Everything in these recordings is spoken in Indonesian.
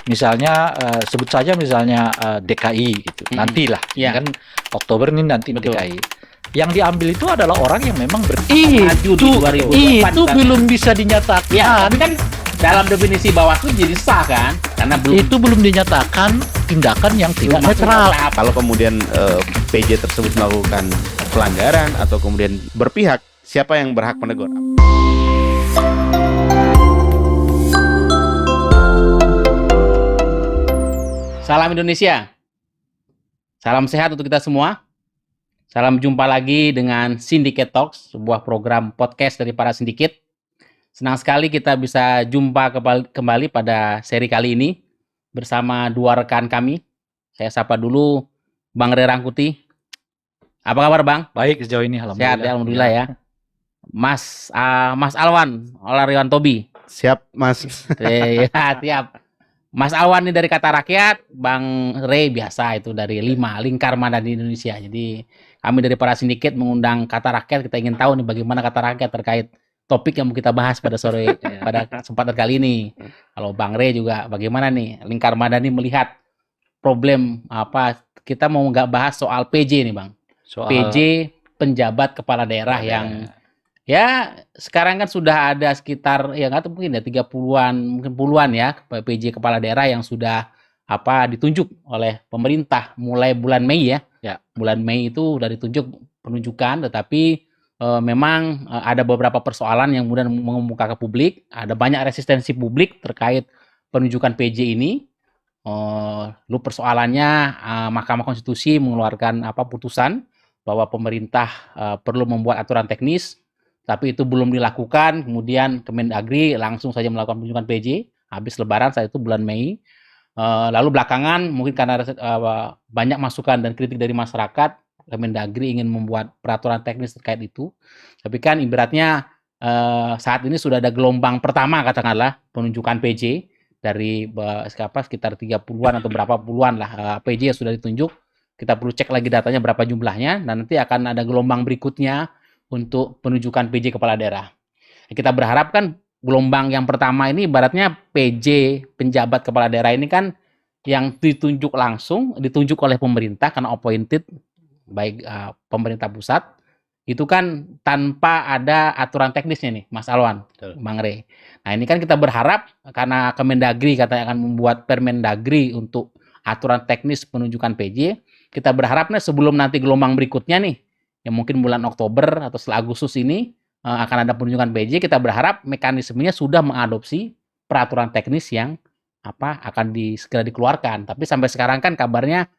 misalnya sebut saja misalnya DKI gitu. Nantilah, Ya. kan Oktober ini nanti Betul. DKI. Yang diambil itu adalah orang yang memang Maju di 2024 itu kan. belum bisa dinyatakan. Ya, tapi kan dalam definisi Bawaslu jadi sah kan? Karena belum Itu belum dinyatakan tindakan yang tidak masuk netral. tahap. Kalau kemudian PJ tersebut melakukan pelanggaran atau kemudian berpihak, siapa yang berhak menegur? Salam Indonesia. Salam sehat untuk kita semua. Salam jumpa lagi dengan Syndicate Talks, sebuah program podcast dari para sindiket. Senang sekali kita bisa jumpa kembali pada seri kali ini bersama dua rekan kami. Saya sapa dulu Bang Rey Rangkuti. Apa kabar Bang? Baik sejauh ini alhamdulillah. Sehat ya, alhamdulillah ya. Mas Alwan Olariwan Tobi. Siap, Mas. Ya, siap. Mas Alwan ini dari Kata Rakyat, Bang Rey biasa itu dari 5 Lingkar Madani Indonesia. Jadi kami dari para sindiket mengundang Kata Rakyat, kita ingin tahu nih bagaimana Kata Rakyat terkait topik yang mau kita bahas pada sore pada kesempatan kali ini. Kalau Bang Rey juga bagaimana nih Lingkar Madani melihat problem apa, kita mau nggak bahas soal PJ nih Bang. Soal PJ penjabat kepala daerah yang ya sekarang kan sudah ada sekitar ya nggak tahu mungkin ya 30-an mungkin puluhan ya PJ kepala daerah yang sudah ditunjuk oleh pemerintah mulai bulan Mei ya. Ya. Bulan Mei itu sudah ditunjuk penunjukan, tetapi memang ada beberapa persoalan yang kemudian mengemuka ke publik, ada banyak resistensi publik terkait penunjukan PJ ini. Lu persoalannya Mahkamah Konstitusi mengeluarkan putusan bahwa pemerintah perlu membuat aturan teknis, tapi itu belum dilakukan. Kemudian Kemendagri langsung saja melakukan penunjukan PJ habis Lebaran, saat itu bulan Mei. Lalu belakangan mungkin karena banyak masukan dan kritik dari masyarakat, Kemendagri ingin membuat peraturan teknis terkait itu. Tapi kan ibaratnya saat ini sudah ada gelombang pertama katakanlah penunjukan PJ dari sekitar 30-an atau berapa puluhan lah PJ yang sudah ditunjuk. Kita perlu cek lagi datanya berapa jumlahnya, dan nanti akan ada gelombang berikutnya untuk penunjukan PJ kepala daerah. Kita berharap kan gelombang yang pertama ini ibaratnya PJ penjabat kepala daerah ini kan yang ditunjuk langsung, ditunjuk oleh pemerintah karena appointed, baik pemerintah pusat, itu kan tanpa ada aturan teknisnya nih, Mas Alwan, Bang Rey. Nah ini kan kita berharap karena Kemendagri katanya akan membuat Permendagri untuk aturan teknis penunjukan PJ, kita berharapnya sebelum nanti gelombang berikutnya nih, yang mungkin bulan Oktober atau setelah Agustus ini akan ada penunjukan PJ, kita berharap mekanismenya sudah mengadopsi peraturan teknis yang akan segera dikeluarkan. Tapi sampai sekarang kan kabarnya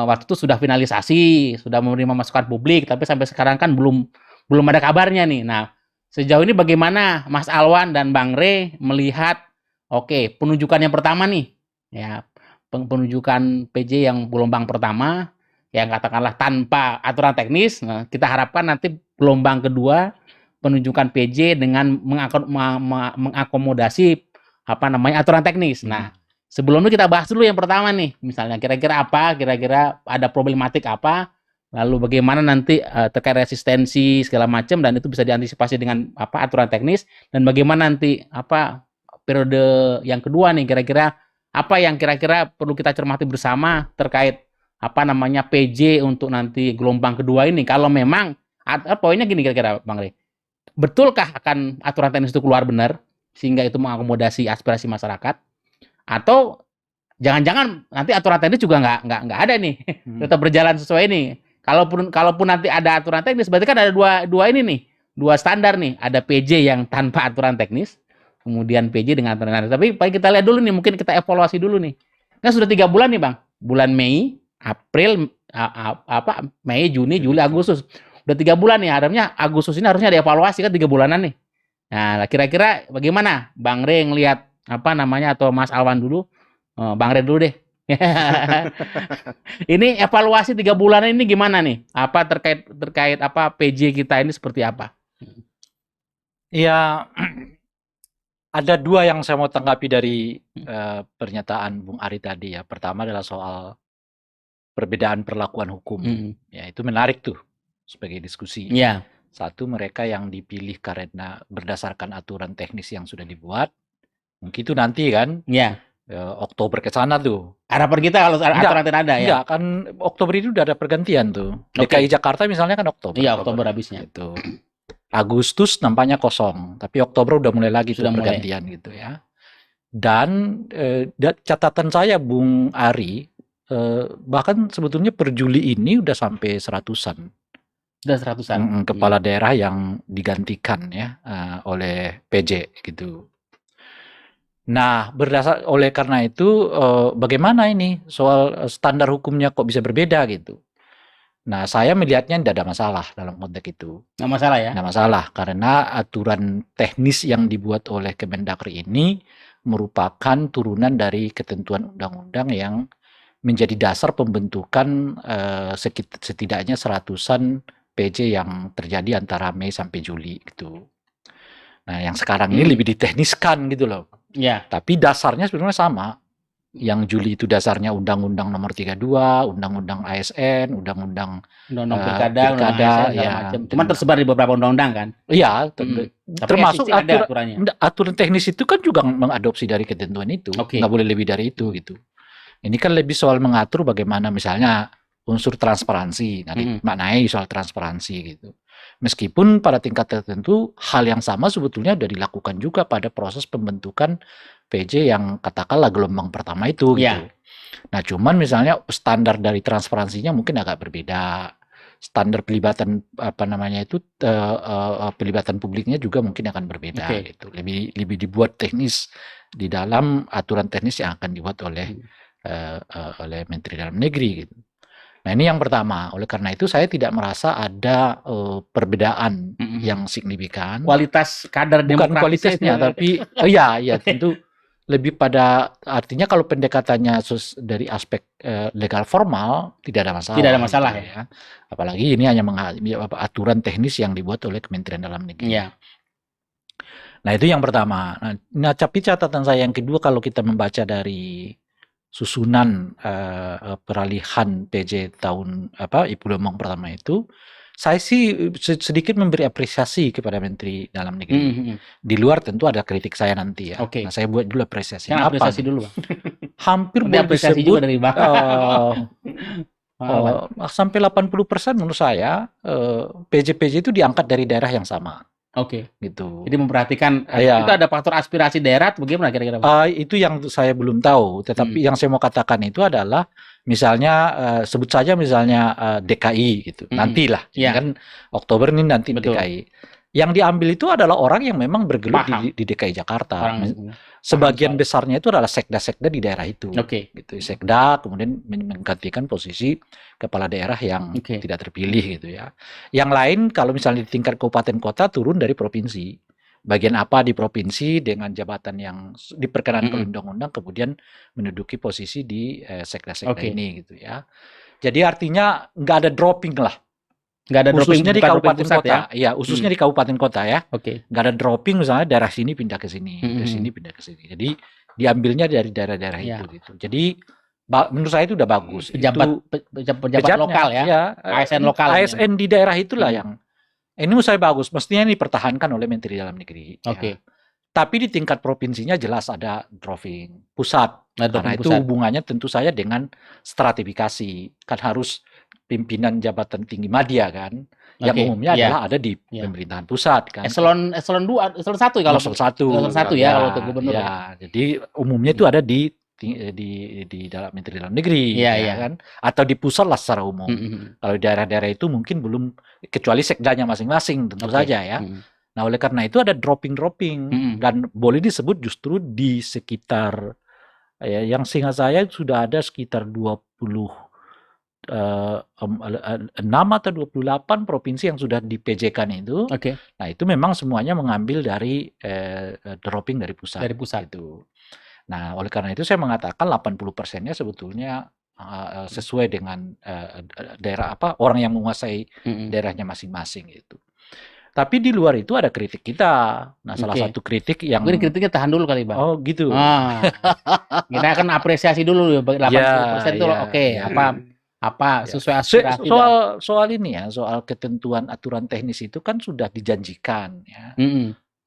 waktu itu sudah finalisasi, sudah menerima masukan publik, tapi sampai sekarang kan belum ada kabarnya nih. Nah, sejauh ini bagaimana Mas Alwan dan Bang Rey melihat penunjukan yang pertama nih, ya penunjukan PJ yang gelombang pertama, yang katakanlah tanpa aturan teknis. Nah, kita harapkan nanti gelombang kedua penunjukan PJ dengan mengakomodasi aturan teknis. Nah, sebelumnya kita bahas dulu yang pertama nih, misalnya kira-kira ada problematik apa, lalu bagaimana nanti terkait resistensi segala macam, dan itu bisa diantisipasi dengan aturan teknis, dan bagaimana nanti periode yang kedua nih, kira-kira apa yang kira-kira perlu kita cermati bersama terkait PJ untuk nanti gelombang kedua ini. Kalau memang poinnya gini kira-kira Bang Rey, betulkah akan aturan teknis itu keluar benar sehingga itu mengakomodasi aspirasi masyarakat, atau jangan-jangan nanti aturan teknis juga nggak ada nih, tetap berjalan sesuai ini. Kalaupun nanti ada aturan teknis, berarti kan ada dua ini nih, dua standar nih, ada PJ yang tanpa aturan teknis, kemudian PJ dengan aturan teknis. Tapi paling kita lihat dulu nih, mungkin kita evaluasi dulu nih. Kan sudah 3 bulan nih Bang, bulan Mei, April, Mei, Juni, Juli, Agustus. Udah 3 bulan nih, harusnya Agustus ini harusnya ada evaluasi kan 3 bulanan nih. Nah, kira-kira bagaimana Bang Rey ngelihat atau Mas Alwan dulu? Bang Rey dulu deh. Ini evaluasi 3 bulan ini gimana nih? Terkait PJ kita ini seperti apa? Ya, ada 2 yang saya mau tanggapi dari pernyataan Bung Ari tadi ya. Pertama adalah soal perbedaan perlakuan hukum. Ya, itu menarik tuh sebagai diskusi. Ya. Satu, mereka yang dipilih karena berdasarkan aturan teknis yang sudah dibuat, mungkin itu nanti kan Oktober ke sana tuh. Harapan kita kalau aturan tidak ada ya. Enggak, kan Oktober itu udah ada pergantian tuh. DKI Jakarta misalnya kan Oktober. Iya, Oktober habisnya. Gitu. Agustus nampaknya kosong, tapi Oktober udah mulai lagi tuh Sudah mulai. pergantian gitu ya. Dan catatan saya Bung Ari, bahkan sebetulnya per Juli ini udah sampai 100-an. Sudah 100-an. Kepala daerah yang digantikan ya oleh PJ gitu. Nah, oleh karena itu bagaimana ini soal standar hukumnya kok bisa berbeda gitu. Nah, saya melihatnya tidak ada masalah dalam konteks itu. Nggak masalah ya? Nggak masalah, karena aturan teknis yang dibuat oleh Kemendagri ini merupakan turunan dari ketentuan undang-undang yang menjadi dasar pembentukan setidaknya 100-an PJ yang terjadi antara Mei sampai Juli gitu. Nah, yang sekarang ini lebih ditekniskan gitu loh. Ya. Tapi dasarnya sebenarnya sama. Yang Juli itu dasarnya Undang-Undang Nomor 32, Undang-Undang ASN, Undang-Undang Pilkada, Undang-Undang ASN, segala macam. Cuma tersebar di beberapa undang-undang kan? Iya, termasuk aturan teknis itu kan juga mengadopsi dari ketentuan itu. Nggak boleh lebih dari itu gitu. Ini kan lebih soal mengatur bagaimana misalnya unsur transparansi. Nah, dimaknai soal transparansi gitu. Meskipun pada tingkat tertentu hal yang sama sebetulnya sudah dilakukan juga pada proses pembentukan PJ yang katakanlah gelombang pertama itu gitu. Nah, cuman misalnya standar dari transparansinya mungkin agak berbeda. Standar pelibatan pelibatan publiknya juga mungkin akan berbeda gitu. Lebih dibuat teknis di dalam aturan teknis yang akan dibuat oleh Menteri Dalam Negeri gitu. Nah, ini yang pertama. Oleh karena itu saya tidak merasa ada perbedaan yang signifikan. Kualitas kader bukan kualitasnya, tapi ya tentu lebih pada artinya kalau pendekatannya dari aspek legal formal tidak ada masalah. Tidak ada masalah gitu, ya. Apalagi ini hanya aturan teknis yang dibuat oleh Kementerian Dalam Negeri. Ya. Nah, itu yang pertama. Nah, tapi catatan saya yang kedua kalau kita membaca dari susunan peralihan PJ tahun Ibu Gelombang pertama itu, saya sih sedikit memberi apresiasi kepada Menteri Dalam Negeri. Di luar tentu ada kritik saya nanti ya. Nah, saya buat dulu apresiasi. Apresiasi dulu, Bang. Hampir boleh apresiasi disebut juga dari Bang. Sampai 80% menurut saya PJ-PJ itu diangkat dari daerah yang sama. Gitu. Jadi memperhatikan itu ada faktor aspirasi daerah, bagaimana kira-kira? Itu yang saya belum tahu. Tetapi yang saya mau katakan itu adalah misalnya sebut saja misalnya DKI gitu. Nantilah, kan Oktober ini nanti DKI. Yang diambil itu adalah orang yang memang bergelut di DKI Jakarta. Sebagian besarnya itu adalah sekda-sekda di daerah itu. Gitu. Sekda kemudian menggantikan posisi kepala daerah yang tidak terpilih gitu ya. Yang lain kalau misalnya di tingkat kabupaten kota turun dari provinsi. Bagian apa di provinsi dengan jabatan yang diperkenankan undang-undang kemudian menduduki posisi di sekda-sekda ini gitu ya. Jadi artinya nggak ada dropping lah. Nggak ada khususnya dropping, di kabupaten kota ya? Iya, khususnya di kabupaten kota ya. Nggak ada dropping misalnya daerah sini pindah ke sini, dari sini pindah ke sini. Jadi diambilnya dari daerah-daerah itu gitu. Jadi menurut saya itu udah bagus. Pejabat lokal ya, ASN lokal. ASN di daerah itulah yang ini menurut saya bagus. Mestinya ini dipertahankan oleh Menteri Dalam Negeri. Ya. Tapi di tingkat provinsinya jelas ada dropping pusat. Karena itu hubungannya tentu saja dengan stratifikasi. Kan harus pimpinan jabatan tinggi madya kan, yang umumnya adalah ada di pemerintahan pusat kan. Eselon 2, eselon 1 kalau eselon 1 ya kalau untuk gubernur. Ya, jadi umumnya itu ada di dalam Menteri Dalam Negeri kan, atau di pusat lah secara umum. Kalau di daerah-daerah itu mungkin belum, kecuali sekdanya masing-masing tentu saja ya. Nah, oleh karena itu ada dropping dan boleh disebut justru di sekitar yang seingat saya sudah ada sekitar 6 atau 28 provinsi yang sudah di-PJ-kan itu. Nah, itu memang semuanya mengambil dari dropping dari pusat. Gitu. Nah, oleh karena itu saya mengatakan 80%-nya sebetulnya sesuai dengan daerah orang yang menguasai daerahnya masing-masing itu. Tapi di luar itu ada kritik kita. Nah, salah satu kritik yang... kritiknya tahan dulu kali, Bang. Oh, gitu. Kita akan apresiasi dulu 80% itu apa sesuai aspirasi soal ini ya, soal ketentuan aturan teknis itu kan sudah dijanjikan ya.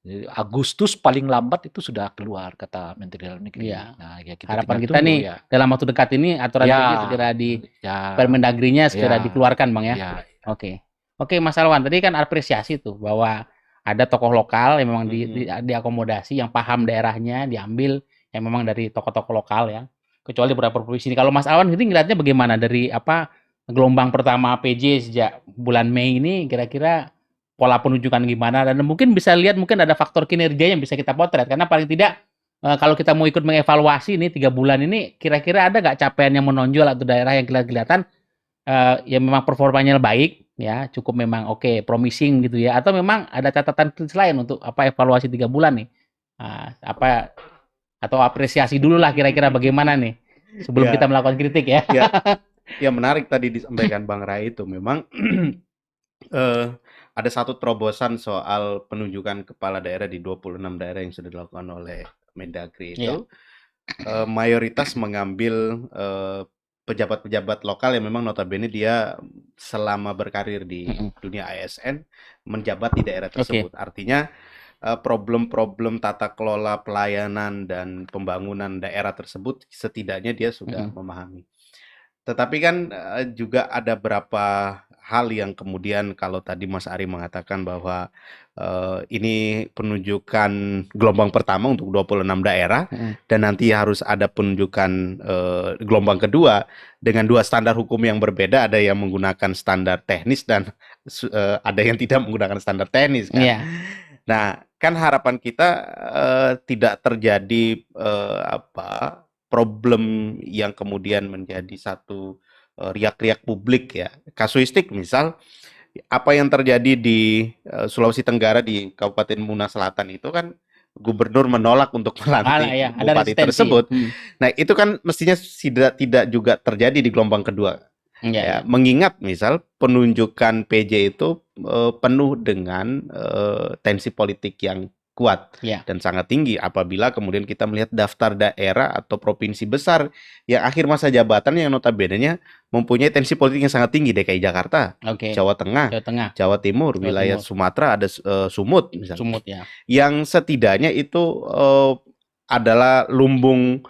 Jadi Agustus paling lambat itu sudah keluar kata Menteri Dalam Negeri. Iya. Nah, ya Harapan tinggal kita tunggu nih ya. dalam waktu dekat ini aturan Ya, PJ segera di ya, Permendagrinya segera ya, dikeluarkan, Bang ya. ya. Oke. Oke, Mas Alwan, tadi kan apresiasi tuh bahwa ada tokoh lokal yang memang diakomodasi, yang paham daerahnya, diambil yang memang dari tokoh-tokoh lokal ya. Kecuali beberapa provinsi ini. Kalau Mas Alwan ini ngeliatnya bagaimana dari gelombang pertama PJ sejak bulan Mei ini, kira-kira pola penunjukan gimana, dan mungkin bisa lihat mungkin ada faktor kinerja yang bisa kita potret, karena paling tidak kalau kita mau ikut mengevaluasi ini 3 bulan ini, kira-kira ada nggak capaian yang menonjol atau daerah yang kelihatan yang memang performanya baik ya, cukup memang oke, promising gitu ya, atau memang ada catatan kritis lain untuk evaluasi 3 bulan nih. Atau apresiasi dulu lah kira-kira bagaimana nih sebelum kita melakukan kritik ya. Ya menarik tadi disampaikan Bang Rai itu memang ada satu terobosan soal penunjukan kepala daerah di 26 daerah yang sudah dilakukan oleh Mendagri itu. Mayoritas mengambil pejabat-pejabat lokal yang memang notabene dia selama berkarir di dunia ASN menjabat di daerah tersebut. Artinya problem-problem tata kelola pelayanan dan pembangunan daerah tersebut setidaknya dia sudah memahami. Tetapi kan juga ada beberapa hal yang kemudian kalau tadi Mas Ari mengatakan bahwa ini penunjukan gelombang pertama untuk 26 daerah dan nanti harus ada penunjukan gelombang kedua dengan 2 standar hukum yang berbeda, ada yang menggunakan standar teknis dan ada yang tidak menggunakan standar teknis kan. Nah, kan harapan kita tidak terjadi problem yang kemudian menjadi satu riak-riak publik ya. Kasuistik misal apa yang terjadi di Sulawesi Tenggara di Kabupaten Muna Selatan itu kan gubernur menolak untuk melantik bupati tersebut. Nah, itu kan mestinya tidak juga terjadi di gelombang kedua. Mengingat misal penunjukan PJ itu penuh dengan tensi politik yang kuat dan sangat tinggi apabila kemudian kita melihat daftar daerah atau provinsi besar yang akhir masa jabatan yang notabene-nya mempunyai tensi politik yang sangat tinggi, DKI Jakarta, Jawa Tengah, Jawa Timur, wilayah Sumatera ada Sumut misalnya. Sumut ya. Yang setidaknya itu adalah lumbung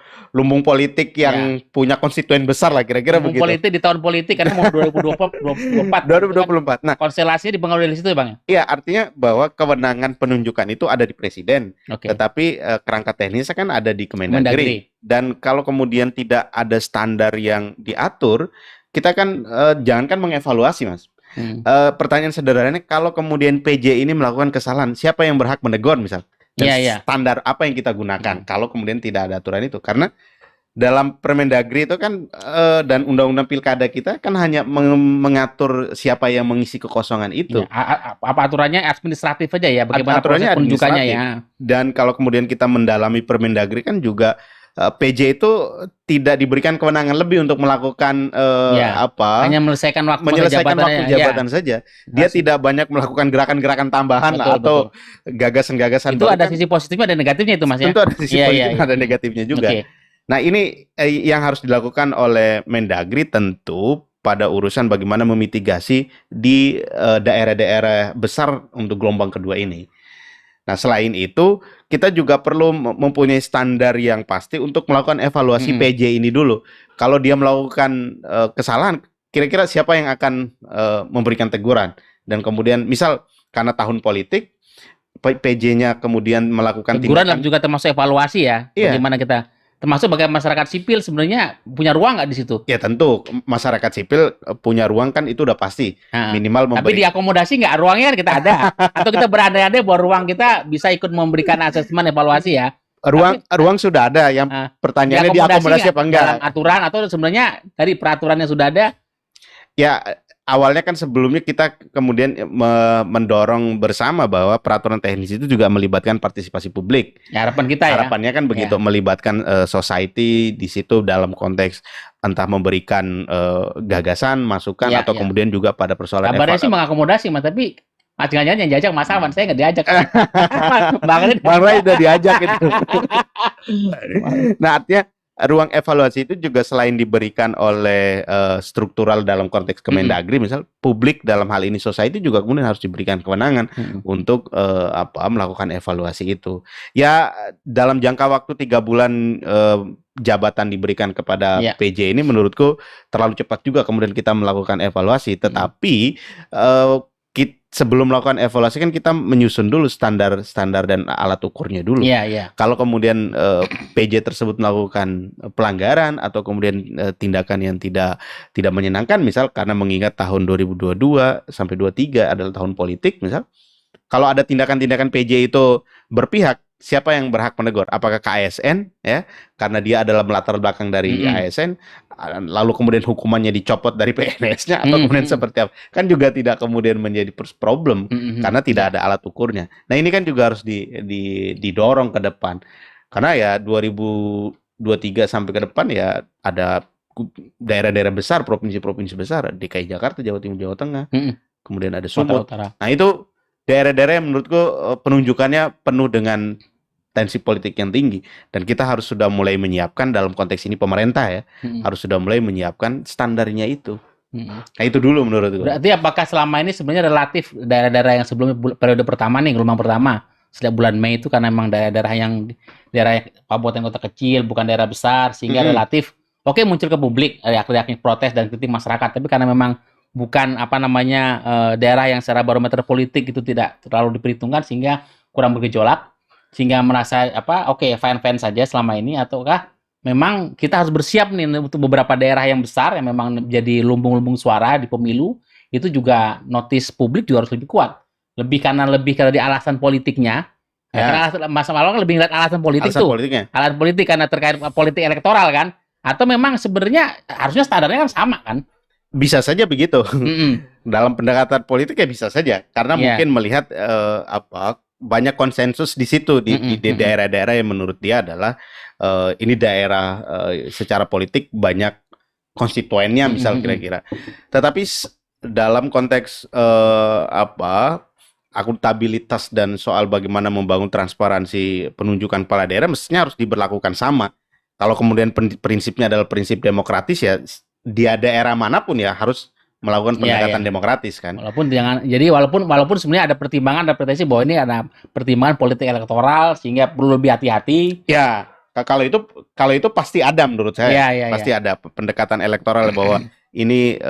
politik yang punya konstituen besar lah kira-kira begitu. Politik di tahun politik karena mau 2024. Nah, konstelasinya dipengaruhi dari situ ya, Bang. Iya, artinya bahwa kewenangan penunjukan itu ada di presiden. Tetapi kerangka teknisnya kan ada di Kemendagri. Dan kalau kemudian tidak ada standar yang diatur, kita kan jangankan mengevaluasi, Mas. Pertanyaan sederhananya, kalau kemudian PJ ini melakukan kesalahan, siapa yang berhak menegur misal? Dan standar apa yang kita gunakan kalau kemudian tidak ada aturan itu? Karena dalam Permendagri itu kan dan undang-undang pilkada kita kan hanya mengatur siapa yang mengisi kekosongan itu. Apa aturannya administratif aja ya, bagaimana proses penunjukannya ya. Dan kalau kemudian kita mendalami Permendagri kan juga PJ itu tidak diberikan kewenangan lebih untuk melakukan hanya menyelesaikan waktu jabatan saja. Dia tidak banyak melakukan gerakan-gerakan tambahan atau gagasan-gagasan. Itu ada sisi positifnya dan negatifnya itu, Mas ya. Tentu ada sisi positifnya ada negatifnya juga. Nah, ini yang harus dilakukan oleh Mendagri tentu pada urusan bagaimana memitigasi di daerah-daerah besar untuk gelombang kedua ini. Nah, selain itu, kita juga perlu mempunyai standar yang pasti untuk melakukan evaluasi PJ ini dulu. Kalau dia melakukan kesalahan, kira-kira siapa yang akan memberikan teguran? Dan kemudian, misal karena tahun politik, PJ-nya kemudian melakukan teguran juga termasuk evaluasi ya. Bagaimana kita, termasuk bagaimana masyarakat sipil sebenarnya punya ruang nggak di situ? Ya tentu, masyarakat sipil punya ruang kan itu udah pasti. Minimal tapi diakomodasi nggak ruangnya kan kita ada. Atau kita berandai-andai bahwa ruang kita bisa ikut memberikan asesmen evaluasi ya. Ruang sudah ada, yang pertanyaannya diakomodasi apa enggak? Dalam aturan atau sebenarnya dari peraturan yang sudah ada? Ya, awalnya kan sebelumnya kita kemudian mendorong bersama bahwa peraturan teknis itu juga melibatkan partisipasi publik. Ya, harapan kita Harapannya kan begitu, melibatkan society di situ dalam konteks entah memberikan gagasan, masukan atau kemudian juga pada persoalan kabarnya sih mengakomodasi, Mas, tapi jangan-jangan yang diajak Mas Awan, saya nggak diajak. Bang Ray udah diajak itu. Nah, artinya ruang evaluasi itu juga selain diberikan oleh struktural dalam konteks Kemendagri, misal publik dalam hal ini society juga kemudian harus diberikan kewenangan untuk melakukan evaluasi itu. Ya dalam jangka waktu 3 bulan jabatan diberikan kepada PJ ini menurutku terlalu cepat juga kemudian kita melakukan evaluasi. Tetapi sebelum melakukan evaluasi kan kita menyusun dulu standar dan alat ukurnya dulu. Kalau kemudian PJ tersebut melakukan pelanggaran atau kemudian tindakan yang tidak menyenangkan, misal karena mengingat tahun 2022 sampai 23 adalah tahun politik, misal kalau ada tindakan-tindakan PJ itu berpihak, siapa yang berhak menegur? Apakah ASN ya, karena dia adalah melatar belakang dari ASN, lalu kemudian hukumannya dicopot dari PNS-nya atau kemudian seperti apa? Kan juga tidak kemudian menjadi problem karena tidak ada alat ukurnya. Nah ini kan juga harus didorong ke depan, karena ya 2023 sampai ke depan ya ada daerah-daerah besar, provinsi-provinsi besar, DKI Jakarta, Jawa Timur, Jawa Tengah, kemudian ada Sumut. Nah itu daerah-daerah yang menurutku penunjukannya penuh dengan tensi politik yang tinggi, dan kita harus sudah mulai menyiapkan dalam konteks ini pemerintah ya, harus sudah mulai menyiapkan standarnya itu. Nah itu dulu menurutku. Berarti apakah selama ini sebenarnya relatif daerah-daerah yang sebelumnya periode pertama nih, gelombang pertama setiap bulan Mei itu karena memang daerah kabupaten kota kecil, bukan daerah besar, sehingga relatif oke muncul ke publik reaksi protes dan kritik masyarakat, tapi karena memang bukan daerah yang secara barometer politik itu tidak terlalu diperhitungkan sehingga kurang bergejolak, sehingga merasa fine saja selama ini, ataukah memang kita harus bersiap nih untuk beberapa daerah yang besar yang memang menjadi lumbung-lumbung suara di pemilu, itu juga notis publik juga harus lebih kuat, lebih karena di alasan politiknya. Karena Mas Malong lebih ngeliat alasan politik alasan politik karena terkait politik elektoral kan, atau memang sebenarnya harusnya standarnya kan sama kan? Bisa saja begitu. Dalam pendekatan politik ya bisa saja, karena mungkin melihat banyak konsensus di situ di daerah-daerah yang menurut dia adalah ini daerah secara politik banyak konstituennya misal kira-kira. Tetapi dalam konteks akuntabilitas dan soal bagaimana membangun transparansi penunjukan kepala daerah mestinya harus diberlakukan sama. Kalau kemudian prinsipnya adalah prinsip demokratis, ya di daerah manapun ya harus melakukan pendekatan demokratis kan. Walaupun sebenarnya ada pertimbangan, ada pretensi bahwa ini ada pertimbangan politik elektoral sehingga perlu lebih hati-hati. Ya, kalau itu pasti ada menurut saya. Pasti ada pendekatan elektoral bahwa ini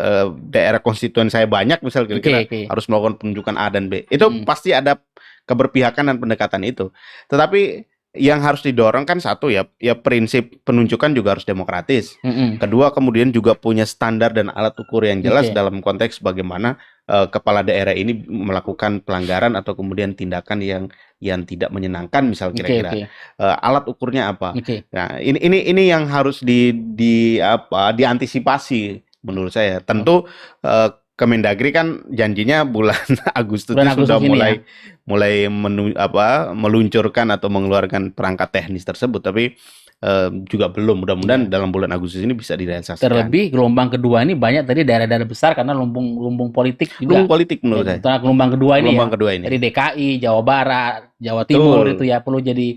daerah konstituen saya banyak misal kira-kira harus melakukan penunjukan A dan B. Itu pasti ada keberpihakan dan pendekatan itu. Tetapi yang harus didorong kan satu ya prinsip penunjukan juga harus demokratis. Kedua kemudian juga punya standar dan alat ukur yang jelas dalam konteks bagaimana kepala daerah ini melakukan pelanggaran atau kemudian tindakan yang tidak menyenangkan misal kira-kira. Alat ukurnya apa? Nah, ini yang harus diantisipasi menurut saya. Tentu Kemendagri kan janjinya bulan Agustus sudah mulai meluncurkan atau mengeluarkan perangkat teknis tersebut, tapi juga belum. Mudah-mudahan dalam bulan Agustus ini bisa direalisasikan. Terlebih gelombang kedua ini banyak tadi daerah-daerah besar karena lumbung politik juga. Lumbung politik menurut saya. Gelombang kedua ini dari DKI, Jawa Barat, Jawa Timur itu ya perlu jadi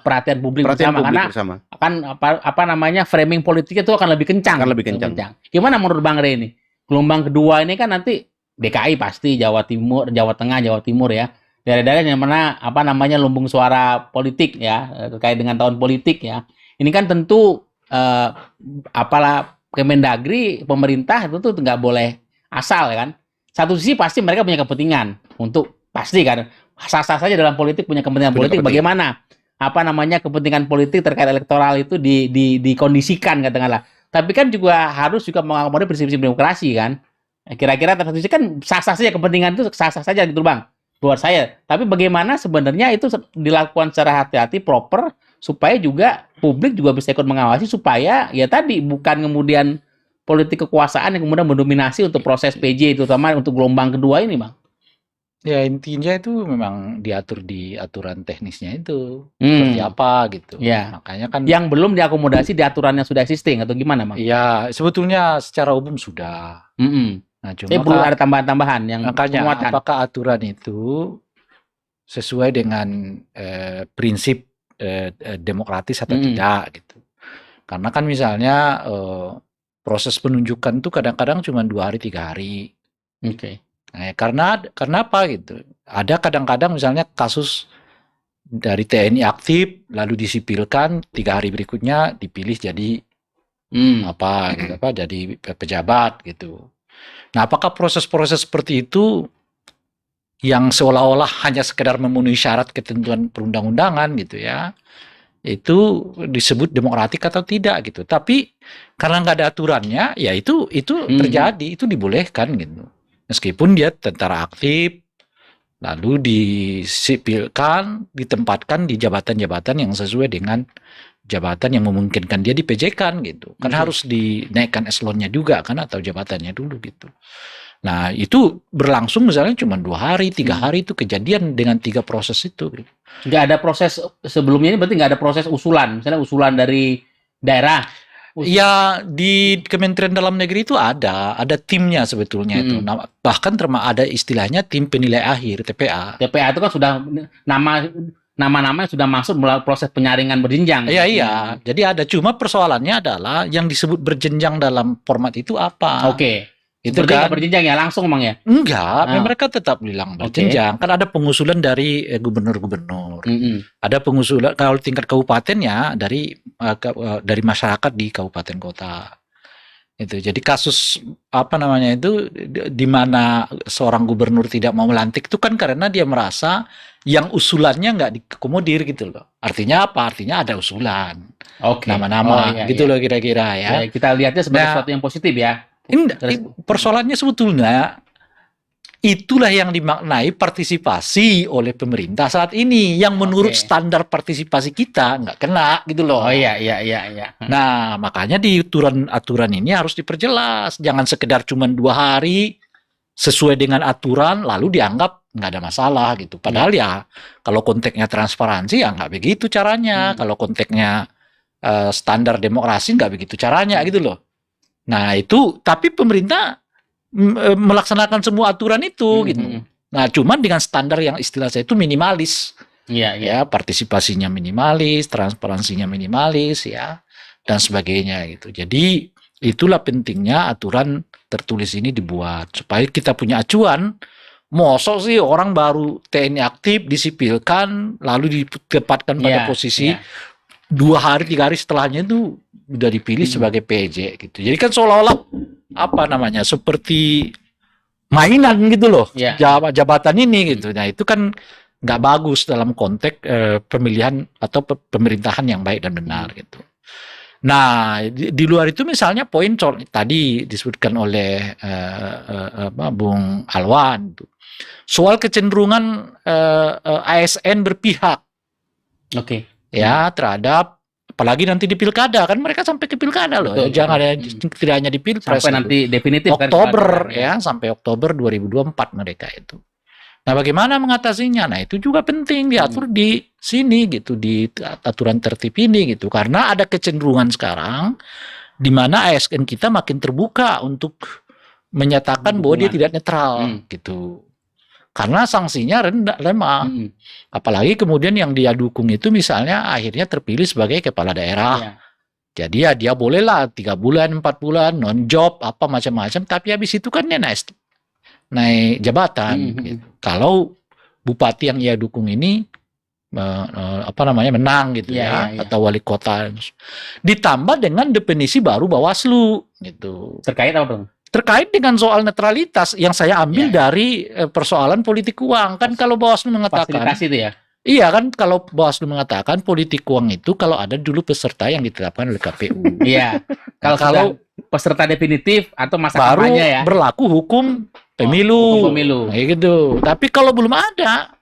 perhatian publik bersama, karena kan framing politiknya itu akan lebih kencang. Gimana menurut Bang Rey ini? Gelombang kedua ini kan nanti DKI pasti, Jawa Timur, Jawa Tengah, Jawa Timur ya. Daerah-daerah yang mana lumbung suara politik ya, terkait dengan tahun politik ya. Ini kan tentu Kemendagri, pemerintah itu tuh nggak boleh asal kan. Satu sisi pasti mereka punya kepentingan untuk pasti kan sah-sah saja dalam politik punya kepentingan politik. Bagaimana kepentingan politik terkait elektoral itu dikondisikan katakanlah. Tapi kan juga harus mengakomodir prinsip-prinsip demokrasi kan. Kira-kira satu sisi kan sah-sah saja kepentingan itu sah-sah saja gitu Bang. Buat saya. Tapi bagaimana sebenarnya itu dilakukan secara hati-hati, proper, supaya juga publik juga bisa ikut mengawasi, supaya ya tadi bukan kemudian politik kekuasaan yang kemudian mendominasi untuk proses PJ, terutama untuk gelombang kedua ini Bang. Ya intinya itu memang diatur di aturan teknisnya itu seperti apa gitu. Ya. Makanya kan yang belum diakomodasi di aturan yang sudah existing atau gimana Bang? Ya sebetulnya secara umum sudah. Nah, cuma perlu ada tambahan-tambahan yang makanya penguatan. Apakah aturan itu sesuai dengan prinsip demokratis atau tidak gitu. Karena kan misalnya proses penunjukan itu kadang-kadang cuma 2 hari 3 hari. Oke. Nah, karena apa gitu? Ada kadang-kadang misalnya kasus dari TNI aktif lalu disipilkan 3 hari berikutnya dipilih jadi jadi pejabat gitu. Nah, apakah proses-proses seperti itu yang seolah-olah hanya sekedar memenuhi syarat ketentuan perundang-undangan gitu ya, itu disebut demokratik atau tidak gitu. Tapi karena nggak ada aturannya, ya itu terjadi, itu dibolehkan gitu. Meskipun dia tentara aktif, lalu disipilkan, ditempatkan di jabatan-jabatan yang sesuai dengan jabatan yang memungkinkan dia di PJ-kan gitu. Kan harus dinaikkan eselonnya juga kan, atau jabatannya dulu gitu. Nah, itu berlangsung misalnya cuma 2 hari, 3 hari itu kejadian dengan 3 proses itu. Nggak ada proses sebelumnya, ini berarti nggak ada proses usulan, misalnya usulan dari daerah. Ya, di Kementerian Dalam Negeri itu ada timnya sebetulnya itu. Nah, bahkan ada istilahnya tim penilai akhir, TPA. TPA itu kan sudah nama-namanya sudah masuk melalui proses penyaringan berjenjang. Iya. Jadi ada, cuma persoalannya adalah yang disebut berjenjang dalam format itu apa. Oke. Itu berarti kan nggak berjenjang ya langsung Bang ya? Enggak, mereka tetap bilang berjenjang. Kan ada pengusulan dari gubernur-gubernur. Ada pengusulan kalau tingkat kabupaten ya dari masyarakat di kabupaten kota. Itu. Jadi kasus itu di mana seorang gubernur tidak mau melantik itu kan karena dia merasa yang usulannya nggak dikomodir gitu loh. Artinya apa? Artinya ada usulan. Nama-nama gitu loh kira-kira ya. Kita lihatnya sebagai sesuatu yang positif ya. Persoalannya sebetulnya itulah yang dimaknai partisipasi oleh pemerintah saat ini yang menurut standar partisipasi kita nggak kena gitu loh. Iya. Nah, makanya di aturan ini harus diperjelas, jangan sekedar cuma 2 hari sesuai dengan aturan lalu dianggap nggak ada masalah gitu. Padahal ya kalau konteksnya transparansi ya nggak begitu caranya. Kalau konteksnya standar demokrasi nggak begitu caranya gitu loh. Nah itu, tapi pemerintah melaksanakan semua aturan itu gitu. Nah cuman dengan standar yang istilah saya itu minimalis. Ya, partisipasinya minimalis, transparansinya minimalis ya, dan sebagainya gitu. Jadi itulah pentingnya aturan tertulis ini dibuat supaya kita punya acuan. Mosok sih orang baru TNI aktif disipilkan lalu ditempatkan pada posisi 2 hari 3 hari setelahnya itu udah dipilih sebagai PJ gitu. Jadi kan seolah-olah seperti mainan gitu loh jabatan ini gitu. Nah itu kan nggak bagus dalam konteks pemilihan atau pemerintahan yang baik dan benar gitu. Nah di luar itu misalnya poin tadi disebutkan oleh Bung Alwan tuh, soal kecenderungan ASN berpihak. Ya terhadap apalagi nanti di pilkada kan mereka sampai ke pilkada loh. Jangan tidak hanya di pilpres. Sampai nanti definitif Oktober kan, sampai Oktober 2024 mereka itu. Nah, bagaimana mengatasinya? Nah, itu juga penting diatur di sini gitu, di aturan tertib ini gitu. Karena ada kecenderungan sekarang di mana ASN kita makin terbuka untuk menyatakan bahwa dia tidak netral gitu. Karena sanksinya lemah. Apalagi kemudian yang dia dukung itu misalnya akhirnya terpilih sebagai kepala daerah. Jadi ya dia bolehlah 3 bulan, 4 bulan, non-job, apa macam-macam. Tapi habis itu kan dia naik jabatan. Gitu. Kalau bupati yang ia dukung ini menang gitu atau wali kota. Ditambah dengan definisi baru Bawaslu gitu. Terkait apa, Bang? Terkait dengan soal netralitas yang saya ambil dari persoalan politik uang. Kan kalau Bawaslu mengatakan fasilitasi itu ya. Iya kan kalau Bawaslu mengatakan politik uang itu kalau ada dulu peserta yang ditetapkan oleh KPU. Iya. Kalau peserta definitif atau masa baru kampanye ya berlaku hukum pemilu. Hukum pemilu. Kayak gitu. Tapi kalau belum ada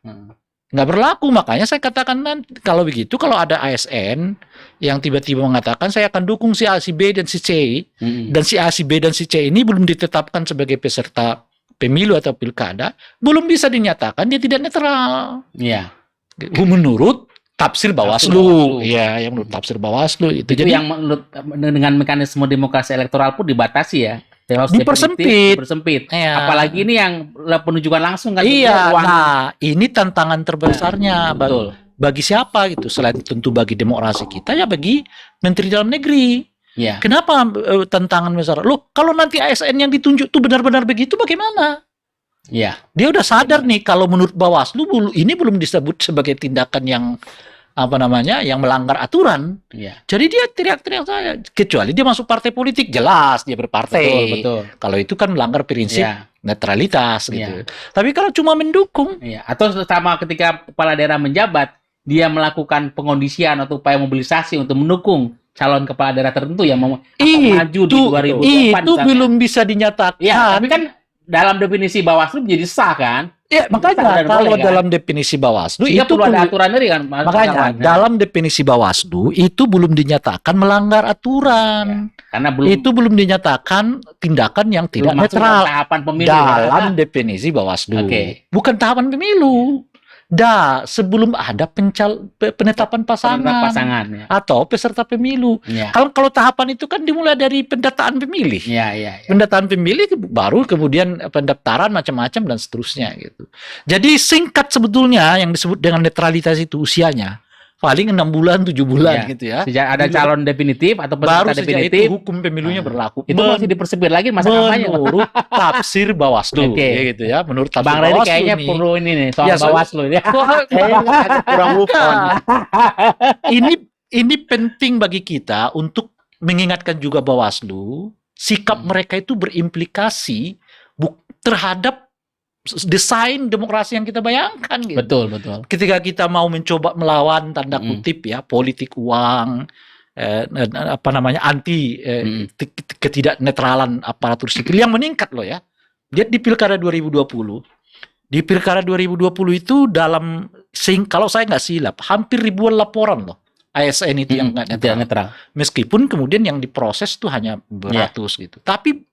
nggak berlaku. Makanya saya katakan kalau begitu kalau ada ASN yang tiba-tiba mengatakan saya akan dukung si A, si B dan si C dan si A, si B dan si C ini belum ditetapkan sebagai peserta pemilu atau pilkada, belum bisa dinyatakan dia tidak netral. Iya. Menurut tafsir Bawaslu. Iya, yang menurut tafsir Bawaslu itu. Jadi yang menurut dengan mekanisme demokrasi elektoral pun dibatasi ya. Dipersempit. Ya. Apalagi ini yang penunjukan langsung kan. Iya. Nah, ini tantangan terbesarnya. Betul. bagi siapa gitu? Selain tentu bagi demokrasi kita, ya bagi Menteri Dalam Negeri. Ya. Kenapa tantangan besar? Loh, kalau nanti ASN yang ditunjuk tuh benar-benar begitu, bagaimana? Ya. Dia udah sadar nih kalau menurut Bawaslu ini belum disebut sebagai tindakan yang yang melanggar aturan. Ya. Jadi dia teriak-teriak saya. Kecuali dia masuk partai politik, jelas dia berpartai. Betul. Kalau itu kan melanggar prinsip netralitas gitu. Tapi kalau cuma mendukung. Atau sama ketika kepala daerah menjabat, dia melakukan pengondisian atau upaya mobilisasi untuk mendukung calon kepala daerah tertentu yang mau maju di 2024. Itu belum bisa dinyatakan. Ya, tapi kan dalam definisi Bawaslu menjadi sah kan? Ya, makanya kalau dalam definisi Bawaslu itu perlu ada aturan dari kan. Makanya dalam definisi Bawaslu itu belum dinyatakan melanggar aturan. Karena itu belum dinyatakan tindakan yang tidak netral tahapan pemilu dalam definisi Bawaslu. Bukan tahapan pemilu. Sebelum ada penetapan pasangan atau peserta pemilu. Kalau tahapan itu kan dimulai dari pendataan pemilih. Pendataan pemilih baru kemudian pendaftaran macam-macam dan seterusnya gitu. Jadi singkat sebetulnya yang disebut dengan netralitas itu usianya paling 6 bulan 7 bulan gitu ya. Sejak ada calon definitif atau peserta definitif, itu hukum pemilunya berlaku. Itu masih dipersempit lagi masa kampanye. Menurut tafsir Bawaslu gitu ya. Menurut tafsir Bang Bawaslu kayaknya perlu ini nih soal Bawaslu ya. Kurang move on. Ini penting bagi kita untuk mengingatkan juga Bawaslu, sikap mereka itu berimplikasi terhadap desain demokrasi yang kita bayangkan gitu. Betul. Ketika kita mau mencoba melawan tanda kutip ya politik uang, anti ketidaknetralan aparatur sipil yang meningkat loh ya. Lihat di Pilkada 2020. Di Pilkada 2020 itu kalau saya nggak silap hampir ribuan laporan loh ASN itu yang nggak netral. Meskipun kemudian yang diproses tuh hanya beratus gitu. Tapi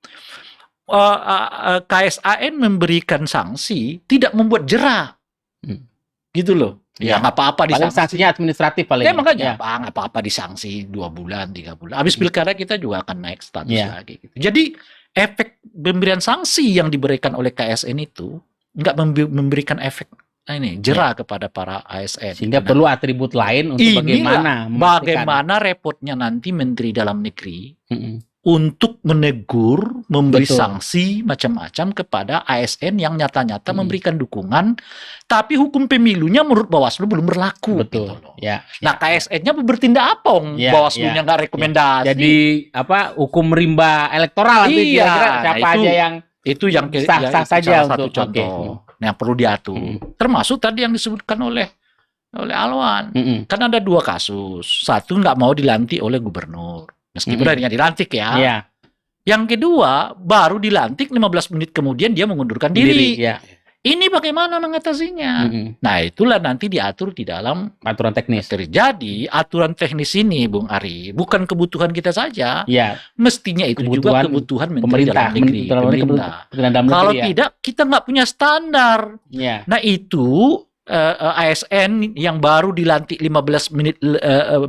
KSAN memberikan sanksi tidak membuat jera gitu loh. Ya nggak apa-apa disanksi. Sanksinya administratif paling. Makanya nggak apa-apa disanksi 2 bulan 3 bulan. Habis pilkada kita juga akan naik status lagi gitu. Jadi efek pemberian sanksi yang diberikan oleh KSN itu nggak memberikan efek jera kepada para ASN. Sehingga perlu atribut lain untuk bagaimana repotnya nanti Menteri Dalam Negeri untuk menegur, memberi sanksi macam-macam kepada ASN yang nyata-nyata memberikan dukungan, tapi hukum pemilunya menurut Bawaslu belum berlaku. Betul. Gitu loh. KSN-nya bertindak apa? Bawaslu-nya nggak rekomendasi. Jadi hukum rimba elektoral nanti kira-kira siapa aja yang itu yang sah saja untuk contoh yang perlu diatur. Termasuk tadi yang disebutkan oleh Alwan. Kan ada 2 kasus. Satu nggak mau dilantik oleh gubernur. Meskipun akhirnya dilantik ya. Yang kedua, baru dilantik 15 menit kemudian dia mengundurkan diri. Ini bagaimana mengatasinya? Nah, itulah nanti diatur di dalam aturan teknis. Jadi, aturan teknis ini, Bung Ari, bukan kebutuhan kita saja. Mestinya itu juga kebutuhan Menteri Dalam Negeri. Pemerintah. Kalau tidak, kita nggak punya standar. Nah, itu ASN yang baru dilantik 15 menit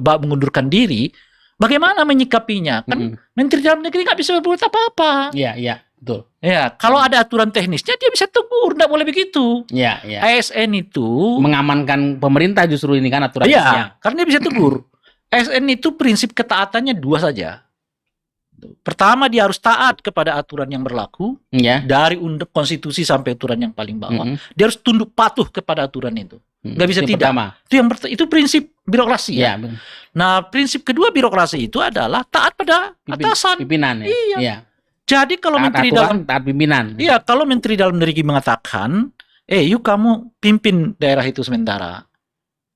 mengundurkan diri, bagaimana menyikapinya? Kan Menteri Dalam Negeri nggak bisa berbuat apa-apa. Iya, betul. Ya, kalau ada aturan teknisnya dia bisa tegur, nggak boleh begitu. ASN itu mengamankan pemerintah justru ini kan aturannya. Iya, karena dia bisa tegur. ASN itu prinsip ketaatannya 2 saja. Pertama, dia harus taat kepada aturan yang berlaku dari konstitusi sampai aturan yang paling bawah. Dia harus tunduk patuh kepada aturan itu. Nggak bisa tidak. Itu prinsip birokrasi. Nah, prinsip kedua birokrasi itu adalah taat pada atasan. Pimpinan. Iya. Jadi kalau taat pimpinan. Iya, kalau Menteri Dalam Negeri mengatakan, yuk kamu pimpin daerah itu sementara.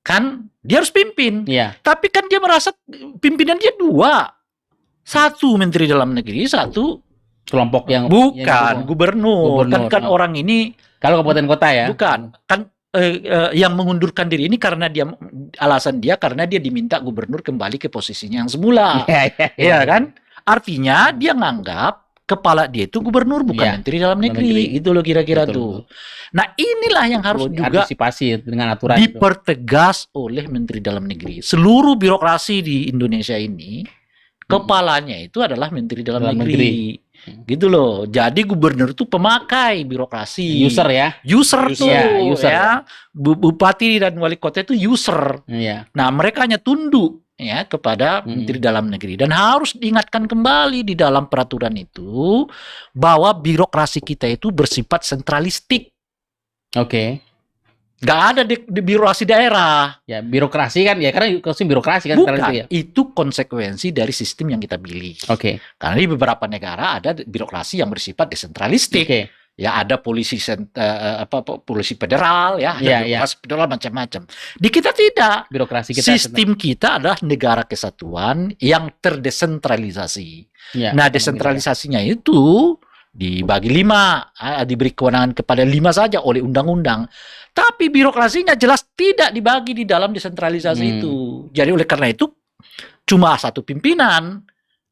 Kan dia harus pimpin. Tapi kan dia merasa pimpinan dia 2. 1 Menteri Dalam Negeri, 1 kelompok yang gubernur. Kan orang ini kalau kabupaten kota ya. Bukan. Kan yang mengundurkan diri ini karena alasan dia karena dia diminta gubernur kembali ke posisinya yang semula. Iya kan? Artinya dia nganggap kepala dia itu gubernur bukan Menteri Dalam Negeri. Gitu loh kira-kira tuh. Nah, inilah yang harus juga antisipasi dengan aturan dipertegas oleh Menteri Dalam Negeri. Seluruh birokrasi di Indonesia ini kepalanya itu adalah Menteri Dalam Negeri. Gitu loh. Jadi gubernur itu pemakai birokrasi. User ya. User tuh Ya, user. ya. Bupati dan wali kota itu user. Iya. Nah, mereka hanya tunduk ya kepada Menteri Dalam Negeri, dan harus diingatkan kembali di dalam peraturan itu bahwa birokrasi kita itu bersifat sentralistik. Oke. Nggak ada di birokrasi daerah. Ya, birokrasi kan ya, karena birokrasi kan Bukan, ya. itu konsekuensi dari sistem yang kita pilih. Oke. Karena di beberapa negara ada birokrasi yang bersifat desentralistik. Oke. Ya, ada polisi polisi federal, ya, ada birokrasi federal macam-macam. Di kita tidak. Birokrasi kita Sistem kita adalah negara kesatuan yang terdesentralisasi. Ya, Nah, desentralisasinya itu dibagi 5, diberi kewenangan kepada 5 saja oleh undang-undang. Tapi birokrasinya jelas tidak dibagi di dalam desentralisasi itu. Jadi oleh karena itu cuma satu pimpinan.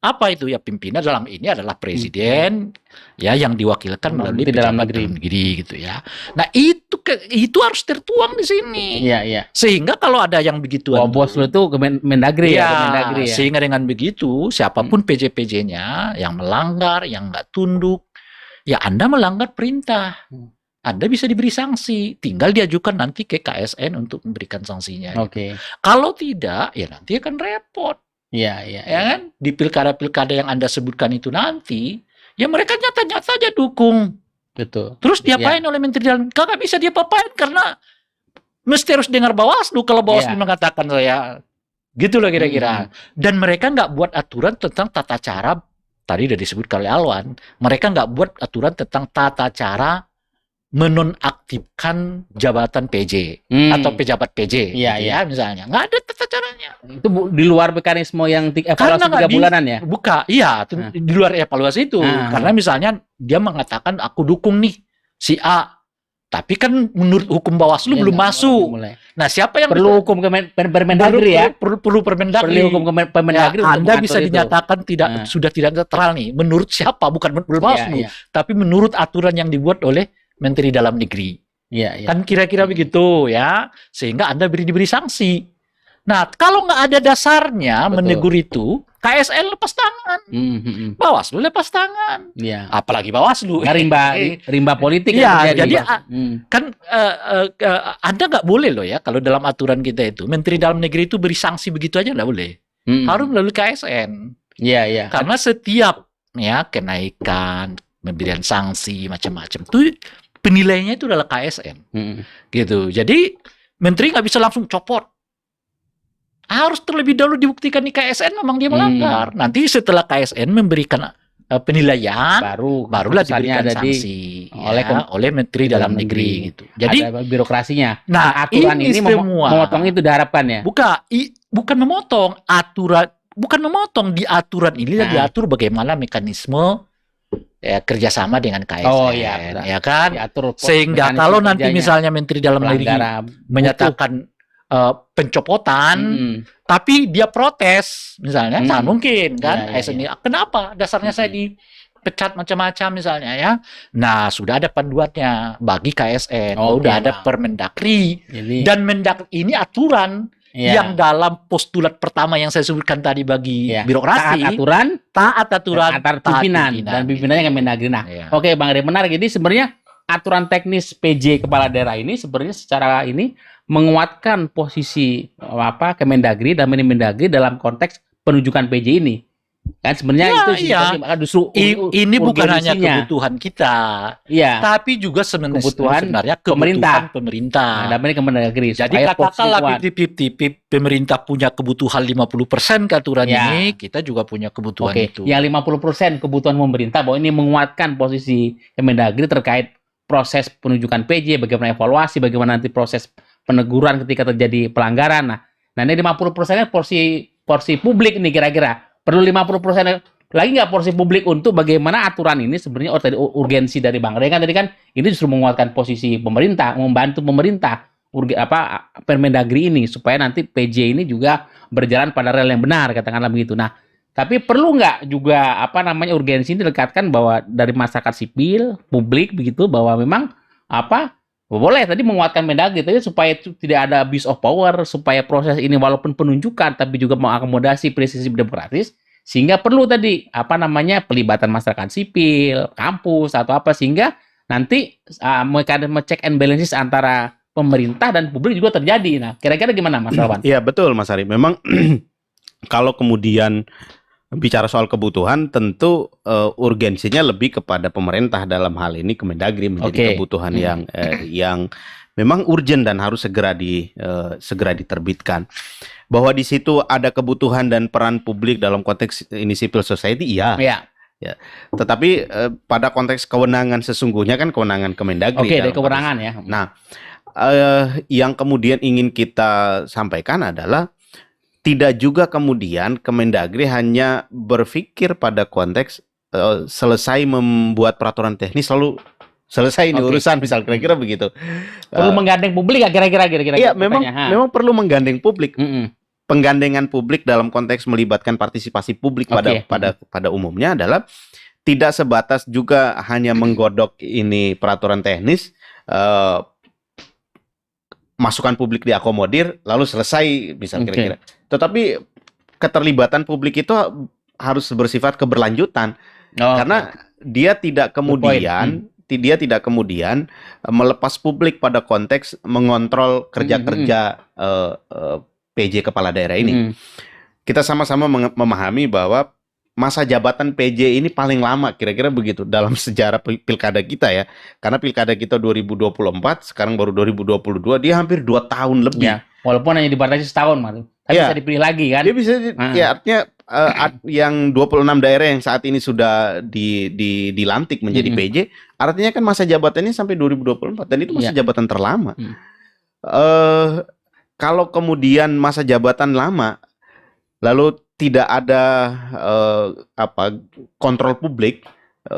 Apa itu ya? Pimpinan dalam ini adalah presiden, ya, yang diwakilkan melalui dalam pejabat dalam negeri gitu ya. Nah, itu harus tertuang di sini. Iya, iya. Sehingga kalau ada yang begitu, bos lu itu Mendagri ya. Sehingga dengan begitu siapapun PJ-PJ-nya yang melanggar, yang nggak tunduk, ya Anda melanggar perintah. Anda bisa diberi sanksi, tinggal diajukan nanti ke KSN untuk memberikan sanksinya. Oke. Kalau tidak, ya nanti akan repot. Iya. Ya kan? Di pilkada-pilkada yang Anda sebutkan itu nanti, ya mereka nyata-nyata saja dukung. Betul. Terus diapain oleh Menteri Dalam? Kagak bisa diapa-apain karena mesti harus dengar Bawaslu. Kalau Bawaslu mengatakan saya, gitu loh kira-kira. Dan mereka nggak buat aturan tentang tata cara. Tadi udah disebutkan oleh Alwan. Mereka nggak buat aturan tentang tata cara menonaktifkan jabatan PJ atau pejabat PJ, ya misalnya, nggak ada tata caranya. Itu di luar mekanisme yang evaluasi 3 bulanan ya? Buka, iya, di luar evaluasi itu. Karena misalnya dia mengatakan aku dukung nih si A, tapi kan menurut hukum Bawaslu belum masuk. Nah, siapa yang perlu hukum Permendagri ya? Perlu Permendagri. Perlu hukum Permendagri. Ya, Anda bisa dinyatakan sudah tidak netral nih. Menurut siapa? Bukan menurut Bawaslu, tapi menurut aturan yang dibuat oleh Menteri Dalam Negeri. Kan kira-kira begitu ya. Sehingga Anda diberi sanksi. Nah, kalau nggak ada dasarnya menegur itu, KSN lepas tangan. Bawaslu lepas tangan. Apalagi Bawaslu. Rimba politik. Ya, jadi kan Anda nggak boleh loh ya, kalau dalam aturan kita itu, Menteri Dalam Negeri itu beri sanksi begitu aja nggak boleh. Harus melalui KSN. Karena setiap ya kenaikan, pemberian sanksi macam-macam itu penilainya itu adalah KSN, gitu. Jadi menteri nggak bisa langsung copot, harus terlebih dahulu dibuktikan di KSN memang dia melanggar. Nanti setelah KSN memberikan penilaian, barulah diberikan sanksi oleh Menteri Dalam Negeri, gitu. Jadi ada birokrasinya. Nah, aturan ini semua memotong itu diharapkan ya? Bukan memotong aturan, di aturan ini diatur bagaimana mekanisme kerjasama dengan KSN, ya kan? Sehingga kalau nanti misalnya Menteri Dalam Negeri menyatakan pencopotan, tapi dia protes, misalnya, sangat mungkin kan? KSN ini, kenapa? Dasarnya saya dipecat macam-macam misalnya ya. Nah, sudah ada panduannya bagi KSN, sudah ada Permendagri, dan Mendagri ini aturan. Yang dalam postulat pertama yang saya sebutkan tadi bagi birokrasi, taat aturan antar pimpinan dan pimpinannya Kemendagri. Nah, oke Bang Rey, menarik. Jadi sebenarnya aturan teknis PJ kepala daerah ini sebenarnya secara ini menguatkan posisi Kemendagri dan Mendagri dalam konteks penunjukan PJ ini. Kan sebenarnya ini bukan hanya kebutuhan kita, tapi juga sebenarnya kebutuhan pemerintah. Jadi katakanlah 50-50, pemerintah punya kebutuhan 50% ke aturan ini, kita juga punya kebutuhan itu. Yang 50% kebutuhan pemerintah, bahwa ini menguatkan posisi Kemendagri terkait proses penunjukan PJ, bagaimana evaluasi, bagaimana nanti proses peneguran ketika terjadi pelanggaran. Nah ini 50%-nya porsi publik nih kira-kira. Perlu 50% lagi nggak porsi publik untuk bagaimana aturan ini sebenarnya tadi urgensi dari Bang Rey kan tadi kan ini justru menguatkan posisi pemerintah, membantu pemerintah Permendagri ini supaya nanti PJ ini juga berjalan pada rel yang benar, katakanlah begitu. Nah, tapi perlu nggak juga urgensi ini dilekatkan bahwa dari masyarakat sipil, publik begitu, bahwa memang boleh tadi menguatkan Mendagri tadi supaya tidak ada abuse of power, supaya proses ini walaupun penunjukan tapi juga mengakomodasi prinsip demokratis, Sehingga perlu tadi apa namanya pelibatan masyarakat sipil, kampus atau apa sehingga nanti mekanisme check and balances antara pemerintah dan publik juga terjadi. Nah, kira-kira gimana Mas Rawan? Iya betul Mas Ari. Memang kalau kemudian bicara soal kebutuhan, tentu urgensinya lebih kepada pemerintah dalam hal ini Kemendagri menjadi kebutuhan yang memang urgent dan harus segera diterbitkan. Bahwa di situ ada kebutuhan dan peran publik dalam konteks ini civil society, iya. Ya. Tetapi pada konteks kewenangan sesungguhnya kan kewenangan Kemendagri. Oke, dari kewenangan ya. Nah, yang kemudian ingin kita sampaikan adalah tidak juga kemudian Kemendagri hanya berpikir pada konteks selesai membuat peraturan teknis lalu selesai ini urusan, misal kira-kira begitu. Perlu menggandeng publik kira-kira. Iya, memang perlu menggandeng publik. Penggandengan publik dalam konteks melibatkan partisipasi publik pada umumnya adalah tidak sebatas juga hanya menggodok ini peraturan teknis, masukan publik diakomodir lalu selesai, misal kira-kira. Tetapi keterlibatan publik itu harus bersifat keberlanjutan, karena dia tidak kemudian melepas publik pada konteks mengontrol kerja-kerja PJ kepala daerah ini. Kita sama-sama memahami bahwa masa jabatan PJ ini paling lama, kira-kira begitu dalam sejarah pilkada kita ya. Karena pilkada kita 2024, sekarang baru 2022, dia hampir 2 tahun lebih. Ya, walaupun hanya dibatasi setahun, tapi bisa dipilih lagi kan? Dia bisa, ya artinya yang 26 daerah yang saat ini sudah dilantik menjadi PJ, artinya kan masa jabatannya sampai 2024, dan itu masa jabatan terlama. Kalau kemudian masa jabatan lama, lalu tidak ada kontrol publik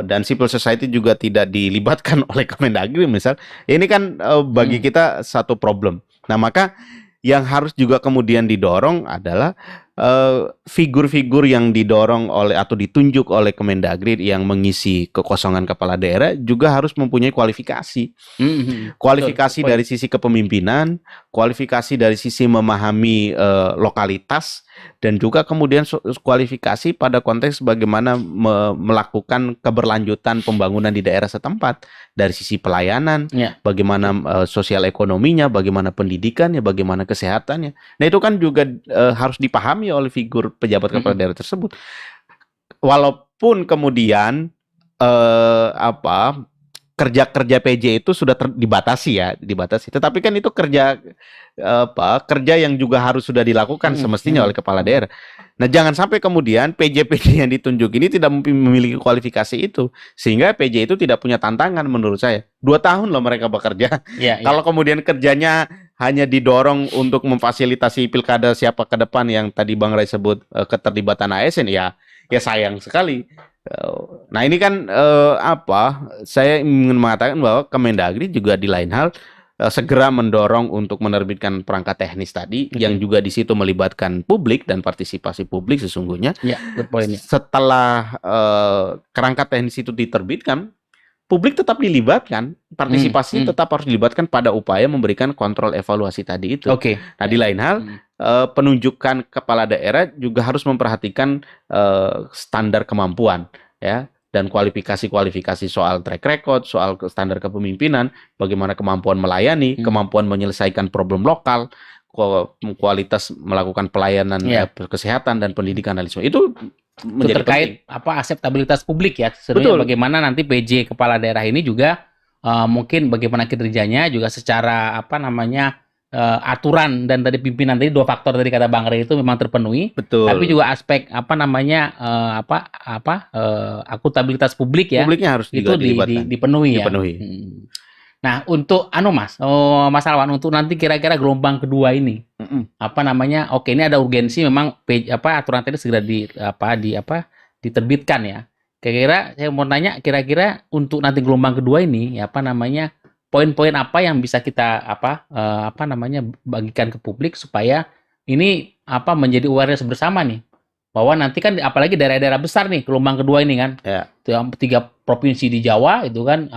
dan civil society juga tidak dilibatkan oleh Kemendagri misal, ini kan bagi kita satu problem. Nah, maka yang harus juga kemudian didorong adalah figur-figur yang didorong oleh atau ditunjuk oleh Kemendagri yang mengisi kekosongan kepala daerah juga harus mempunyai kualifikasi. Kualifikasi dari sisi kepemimpinan, kualifikasi dari sisi memahami lokalitas, dan juga kemudian kualifikasi pada konteks bagaimana melakukan keberlanjutan pembangunan di daerah setempat dari sisi pelayanan, bagaimana sosial ekonominya, bagaimana pendidikannya, bagaimana kesehatannya. Nah, itu kan juga harus dipahami oleh figur pejabat kepala daerah tersebut. Walaupun kemudian kerja-kerja PJ itu sudah dibatasi, tetapi kan itu kerja yang juga harus sudah dilakukan semestinya oleh kepala daerah. Nah, jangan sampai kemudian PJ-PJ yang ditunjuk ini tidak memiliki kualifikasi itu, sehingga PJ itu tidak punya tantangan menurut saya. 2 tahun loh mereka bekerja. Kalau kemudian kerjanya hanya didorong untuk memfasilitasi pilkada siapa ke depan yang tadi Bang Ray sebut keterlibatan ASN, ya sayang sekali. Nah, ini kan saya ingin mengatakan bahwa Kemendagri juga di lain hal segera mendorong untuk menerbitkan perangkat teknis tadi yang juga di situ melibatkan publik dan partisipasi publik sesungguhnya. Setelah kerangka teknis itu diterbitkan, publik tetap dilibatkan, partisipasi tetap harus dilibatkan pada upaya memberikan kontrol evaluasi tadi itu. Nah, di lain hal penunjukan kepala daerah juga harus memperhatikan standar kemampuan, ya, dan kualifikasi soal track record, soal standar kepemimpinan, bagaimana kemampuan melayani, kemampuan menyelesaikan problem lokal, kualitas melakukan pelayanan kesehatan dan pendidikan dan sebagainya. Itu menjadi terkait penting. Akseptabilitas publik ya. Sebenarnya bagaimana nanti PJ kepala daerah ini juga mungkin bagaimana kinerjanya juga secara aturan dan tadi pimpinan tadi 2 faktor tadi kata Bang Ray itu memang terpenuhi. Tapi juga aspek akuntabilitas publik ya. Publiknya harus itu juga dipenuhi ya. Nah, untuk Mas Alwan, untuk nanti kira-kira gelombang kedua ini oke, ini ada urgensi memang aturan tadi segera diterbitkan ya. Kira-kira saya mau tanya, kira-kira untuk nanti gelombang kedua ini poin-poin apa yang bisa kita bagikan ke publik supaya ini menjadi awareness bersama nih, bahwa nanti kan apalagi daerah-daerah besar nih gelombang kedua ini kan, 3 provinsi di Jawa itu kan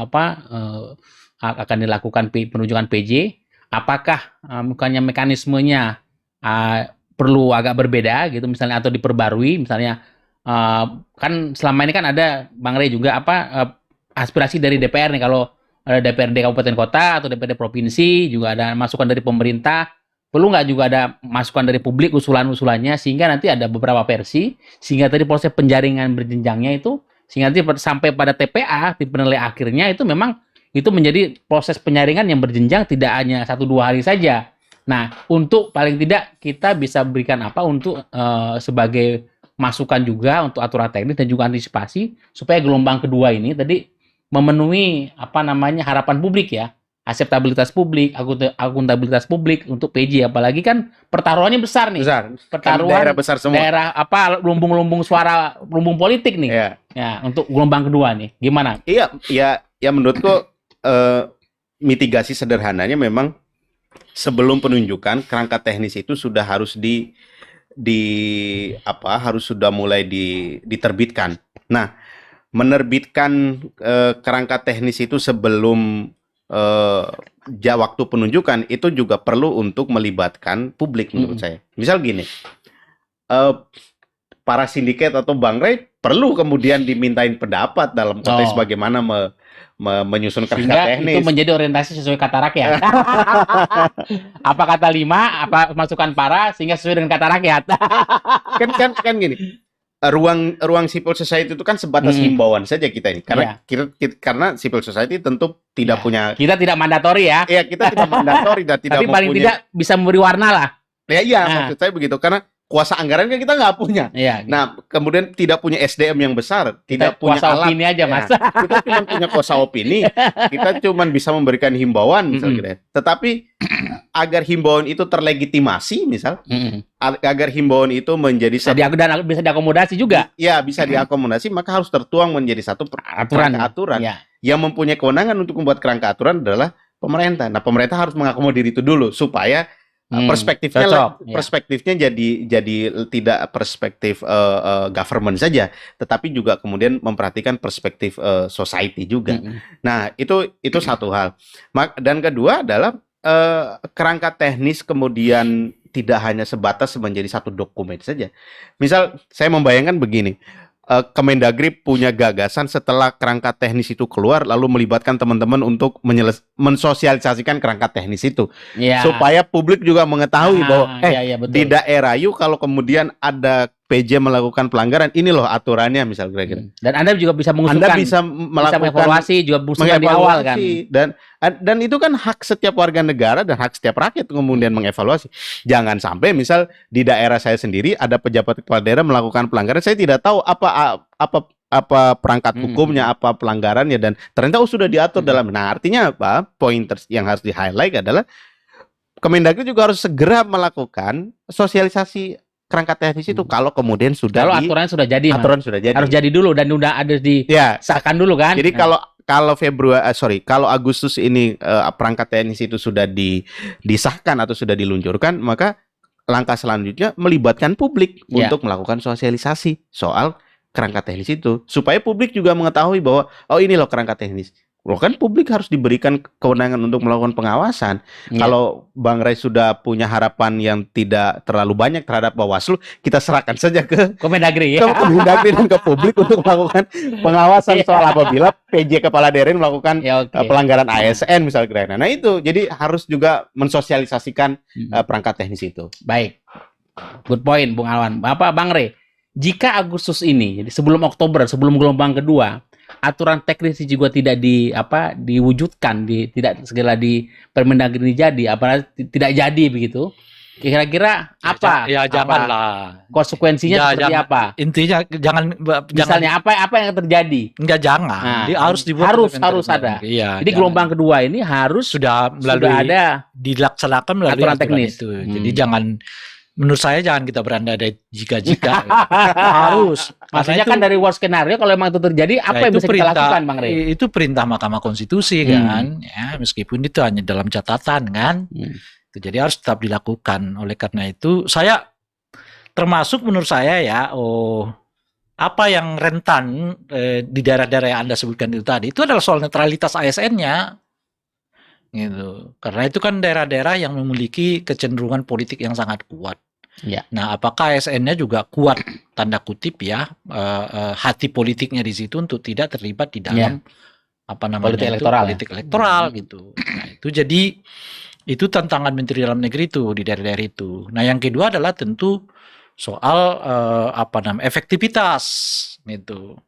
akan dilakukan penunjukan PJ. Apakah bukannya mekanismenya perlu agak berbeda gitu misalnya, atau diperbarui misalnya kan selama ini kan ada Bang Rey juga aspirasi dari DPR nih, kalau ada DPRD kabupaten kota atau DPRD provinsi, juga ada masukan dari pemerintah. Perlu nggak juga ada masukan dari publik, usulan-usulannya, sehingga nanti ada beberapa versi, sehingga tadi proses penjaringan berjenjangnya itu, sehingga nanti sampai pada TPA, tim penilai akhirnya itu memang itu menjadi proses penyaringan yang berjenjang, tidak hanya 1-2 hari saja. Nah, untuk paling tidak kita bisa berikan untuk sebagai masukan juga untuk aturan teknis dan juga antisipasi supaya gelombang kedua ini tadi memenuhi harapan publik ya, akseptabilitas publik, akuntabilitas publik untuk PJ, apalagi kan pertaruhannya besar nih. Besar. Pertaruhan Kan daerah besar semua. daerah lumbung-lumbung suara, lumbung politik nih. Iya. Ya, untuk gelombang kedua nih. Gimana? Iya, ya menurutku mitigasi sederhananya memang sebelum penunjukan kerangka teknis itu sudah harus harus sudah mulai diterbitkan. Nah, menerbitkan kerangka teknis itu sebelum waktu penunjukan itu juga perlu untuk melibatkan publik menurut saya. Misal gini, para sindiket atau Bang Rey perlu kemudian dimintain pendapat dalam konteks bagaimana menyusun kerangka teknis. Itu menjadi orientasi sesuai kata rakyat. Apa kata 5, apa masukan para, sehingga sesuai dengan kata rakyat. kan gini. Ruang civil society itu kan sebatas himbauan saja kita ini, karena karena civil society tentu tidak punya, kita tidak mandatori ya. Iya, kita tidak mandatori dan tidak tapi paling tidak bisa memberi warna lah. Iya, maksud saya begitu, karena kuasa anggaran kan kita nggak punya. Iya. Nah, kemudian tidak punya SDM yang besar, tidak punya kuasa alat. Opini aja, Mas. Kita cuma punya kuasa opini, kita cuma bisa memberikan himbauan misalnya. Tetapi agar himbauan itu terlegitimasi, agar himbauan itu menjadi dan bisa diakomodasi juga. Ya, bisa diakomodasi, maka harus tertuang menjadi satu aturan. Ya. Yang mempunyai kewenangan untuk membuat kerangka aturan adalah pemerintah. Nah, pemerintah harus mengakomodir itu dulu supaya perspektifnya jadi tidak perspektif government saja, tetapi juga kemudian memperhatikan perspektif society juga. Nah, itu satu hal. Dan kedua adalah kerangka teknis kemudian tidak hanya sebatas menjadi satu dokumen saja. Misal saya membayangkan begini, Kemendagri punya gagasan setelah kerangka teknis itu keluar, lalu melibatkan teman-teman untuk mensosialisasikan kerangka teknis itu, supaya publik juga mengetahui bahwa di daerah kalau kemudian ada PJ melakukan pelanggaran, ini loh aturannya, misal kira-kira. Dan Anda juga bisa mengusulkan, Anda bisa melakukan evaluasi, juga mengusulkan di awal kan. Dan itu kan hak setiap warga negara dan hak setiap rakyat kemudian mengevaluasi. Jangan sampai misal di daerah saya sendiri ada pejabat kepala daerah melakukan pelanggaran, saya tidak tahu apa perangkat hukumnya, apa pelanggarannya, dan ternyata sudah diatur dalam. Nah, artinya apa? Pointers yang harus di-highlight adalah Kemendagri juga harus segera melakukan sosialisasi kerangka teknis itu kalau kemudian aturan sudah jadi, harus jadi dulu dan udah ada disahkan dulu kan. Jadi kalau Agustus ini perangkat teknis itu sudah disahkan atau sudah diluncurkan, maka langkah selanjutnya melibatkan publik untuk melakukan sosialisasi soal kerangka teknis itu, supaya publik juga mengetahui bahwa ini loh kerangka teknis. Loh, kan publik harus diberikan kewenangan untuk melakukan pengawasan. Kalau Bang Rey sudah punya harapan yang tidak terlalu banyak terhadap Bawaslu, kita serahkan saja ke Kemendagri dan ke publik untuk melakukan pengawasan soal apabila PJ kepala daerah melakukan pelanggaran ASN misalnya. Nah, itu jadi harus juga mensosialisasikan perangkat teknis itu. Baik, good point, Bung Alwan. Bang Rey, jika Agustus ini, jadi sebelum Oktober, sebelum gelombang kedua, aturan teknis juga tidak diwujudkan, tidak segera di Permendagri ini jadi, tidak jadi begitu, kira-kira janganlah konsekuensinya seperti apa? Intinya jangan misalnya apa yang terjadi? Dia harus dibuat, harus ada. Jadi gelombang kedua ini harus sudah ada dilaksanakan melalui aturan teknis itu. Jadi menurut saya jangan kita berandai jika-jika. Harus. Maksudnya kan dari worst scenario, kalau memang itu terjadi, apa yang bisa kita lakukan, Bang Rey? Itu perintah Mahkamah Konstitusi kan, meskipun itu hanya dalam catatan kan. Jadi harus tetap dilakukan. Oleh karena itu, saya termasuk menurut saya apa yang rentan di daerah-daerah yang Anda sebutkan itu tadi, itu adalah soal netralitas ASN-nya. Gitu. Karena itu kan daerah-daerah yang memiliki kecenderungan politik yang sangat kuat. Ya. Nah, apakah ASN-nya juga kuat tanda kutip ya hati politiknya di situ untuk tidak terlibat di dalam politik elektoral, politik elektoral gitu. Nah, itu jadi itu tantangan Menteri Dalam Negeri itu di daerah-daerah itu. Nah, yang kedua adalah tentu soal efektivitas gitu.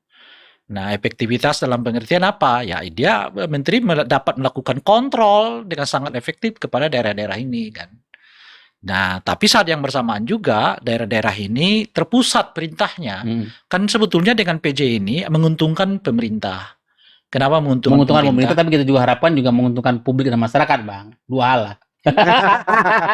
Nah, efektivitas dalam pengertian apa? Ya, dia menteri dapat melakukan kontrol dengan sangat efektif kepada daerah-daerah ini kan. Nah, tapi saat yang bersamaan juga daerah-daerah ini terpusat perintahnya. Kan sebetulnya dengan PJ ini menguntungkan pemerintah. Kenapa menguntungkan pemerintah? Tapi kita juga harapkan juga menguntungkan publik dan masyarakat, Bang. Dua hal lah.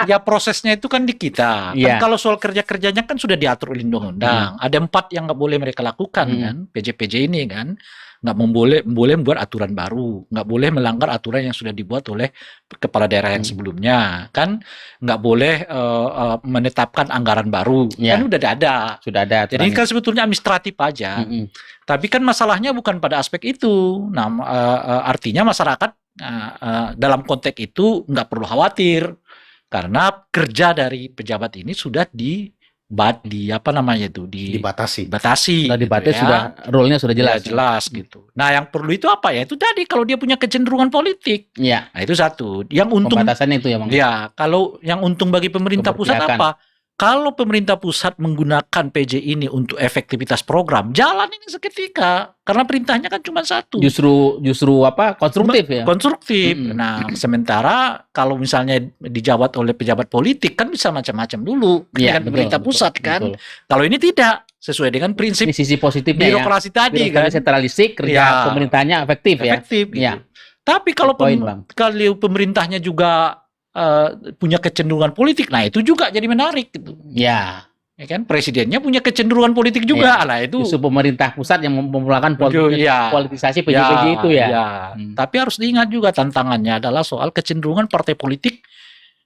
Ya prosesnya itu kan di kita. Kan kalau soal kerja-kerjanya kan sudah diatur oleh undang-undang. Ada 4 yang nggak boleh mereka lakukan kan, PJ-PJ ini kan. Nggak boleh membuat aturan baru, nggak boleh melanggar aturan yang sudah dibuat oleh kepala daerah yang sebelumnya, kan nggak boleh menetapkan anggaran baru, kan sudah ada. Jadi kan sebetulnya administratif aja. Tapi kan masalahnya bukan pada aspek itu. Nah, artinya masyarakat dalam konteks itu nggak perlu khawatir karena kerja dari pejabat ini sudah dibatasi. Sudah role-nya sudah jelas. Jelas gitu. Nah, yang perlu itu apa ya? Itu tadi kalau dia punya kecenderungan politik. Iya. Nah, itu satu. Yang untung pembatasannya itu ya, Bang. Ya, kalau yang untung bagi pemerintah pusat apa? Kalau pemerintah pusat menggunakan PJ ini untuk efektivitas program, jalan ini seketika karena perintahnya kan cuma satu. Justru konstruktif ya. Konstruktif. Nah, sementara kalau misalnya dijawab oleh pejabat politik kan bisa macam-macam dulu dengan pemerintah pusat kan. Kalau ini tidak sesuai dengan prinsip ini sisi positifnya birokrasi tadi kan. Sentralistik, kerja pemerintahnya efektif ya. Gitu. Tapi kalau pemerintahnya juga punya kecenderungan politik, nah itu juga jadi menarik gitu. Ya kan presidennya punya kecenderungan politik juga, lah itu. Justru pemerintah pusat yang memulakan politisasi PJ-PJ itu ya. Tapi harus diingat juga tantangannya adalah soal kecenderungan partai politik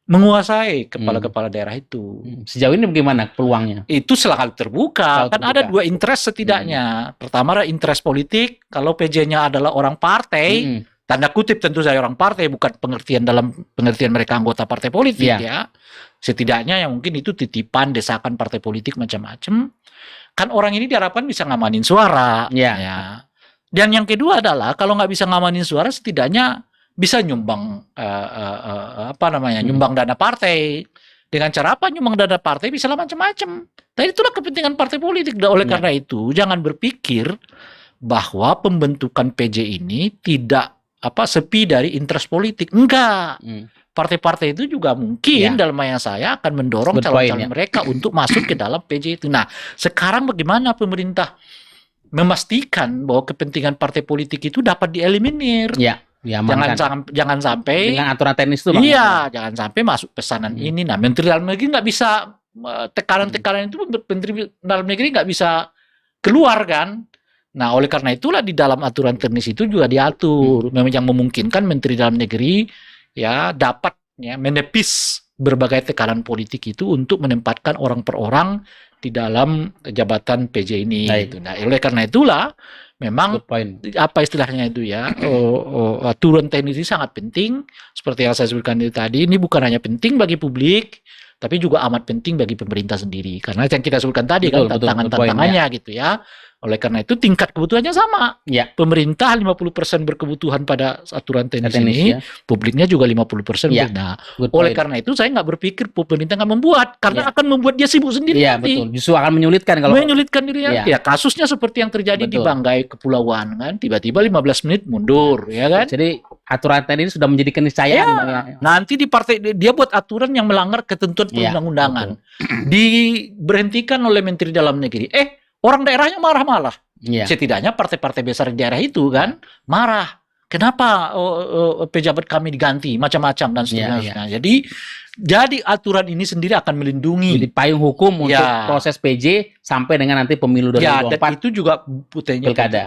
menguasai kepala-kepala daerah itu. Sejauh ini bagaimana peluangnya? Itu selalu terbuka. Kan ada 2 interest setidaknya. Pertama interest politik, kalau PJ-nya adalah orang partai. Tanda kutip tentu saya orang partai, bukan dalam pengertian mereka anggota partai politik ya. Setidaknya yang mungkin itu titipan, desakan partai politik macam-macam. Kan orang ini diharapkan bisa ngamanin suara. Ya. Dan yang kedua adalah kalau nggak bisa ngamanin suara, setidaknya bisa nyumbang nyumbang dana partai. Dengan cara apa nyumbang dana partai bisa macam-macam. Dan itulah kepentingan partai politik. Oleh karena itu jangan berpikir bahwa pembentukan PJ ini tidak sepi dari interest politik. Enggak. Partai-partai itu juga mungkin dalam maya saya akan mendorong calon-calon mereka untuk masuk ke dalam PJ itu. Nah, sekarang bagaimana pemerintah memastikan bahwa kepentingan partai politik itu dapat dieliminir? Jangan sampai dengan aturan teknis itu, Bang. Jangan sampai masuk pesanan ini. Nah, Menteri Dalam Negeri nggak bisa tekanan-tekanan itu, Menteri Dalam Negeri nggak bisa keluar kan? Nah, oleh karena itulah di dalam aturan teknis itu juga diatur yang memungkinkan Menteri Dalam Negeri dapat menepis berbagai tekanan politik itu untuk menempatkan orang per orang di dalam jabatan PJ ini. Gitu. Nah, oleh karena itulah memang istilahnya itu aturan teknis ini sangat penting. Seperti yang saya sebutkan tadi, ini bukan hanya penting bagi publik, tapi juga amat penting bagi pemerintah sendiri. Karena yang kita sebutkan tadi tantangannya gitu ya. Oleh karena itu tingkat kebutuhannya sama. Pemerintah 50% berkebutuhan pada aturan teknis ini, publiknya juga 50%. Nah, oleh karena itu saya nggak berpikir pemerintah nggak membuat, karena akan membuat dia sibuk sendiri. Betul. Justru akan menyulitkan dirinya. Kasusnya seperti yang terjadi di Banggai Kepulauan kan, tiba-tiba 15 menit mundur, ya kan? Jadi aturan teknis sudah menjadi keniscayaan. Nanti di partai dia buat aturan yang melanggar ketentuan perundang-undangan, diberhentikan oleh Menteri Dalam Negeri. Orang daerahnya marah-marah. Setidaknya partai-partai besar di daerah itu kan marah. Kenapa pejabat kami diganti macam-macam dan seterusnya. Jadi aturan ini sendiri akan melindungi. Jadi payung hukum untuk proses PJ sampai dengan nanti pemilu 2024. Dan itu juga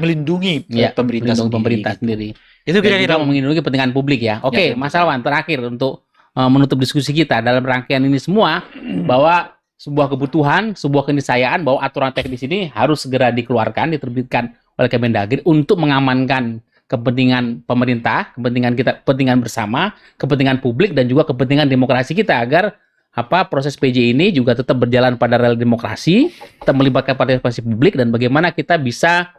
melindungi pemerintah sendiri. Itu kira-kira melindungi kepentingan publik ya. Oke, Mas Alwan, terakhir untuk menutup diskusi kita dalam rangkaian ini semua bahwa sebuah kebutuhan, sebuah keniscayaan bahwa aturan teknis ini harus segera dikeluarkan, diterbitkan oleh Kemendagri untuk mengamankan kepentingan pemerintah, kepentingan kita, kepentingan bersama, kepentingan publik dan juga kepentingan demokrasi kita agar proses PJ ini juga tetap berjalan pada rel demokrasi, tetap melibatkan partisipasi publik, dan bagaimana kita bisa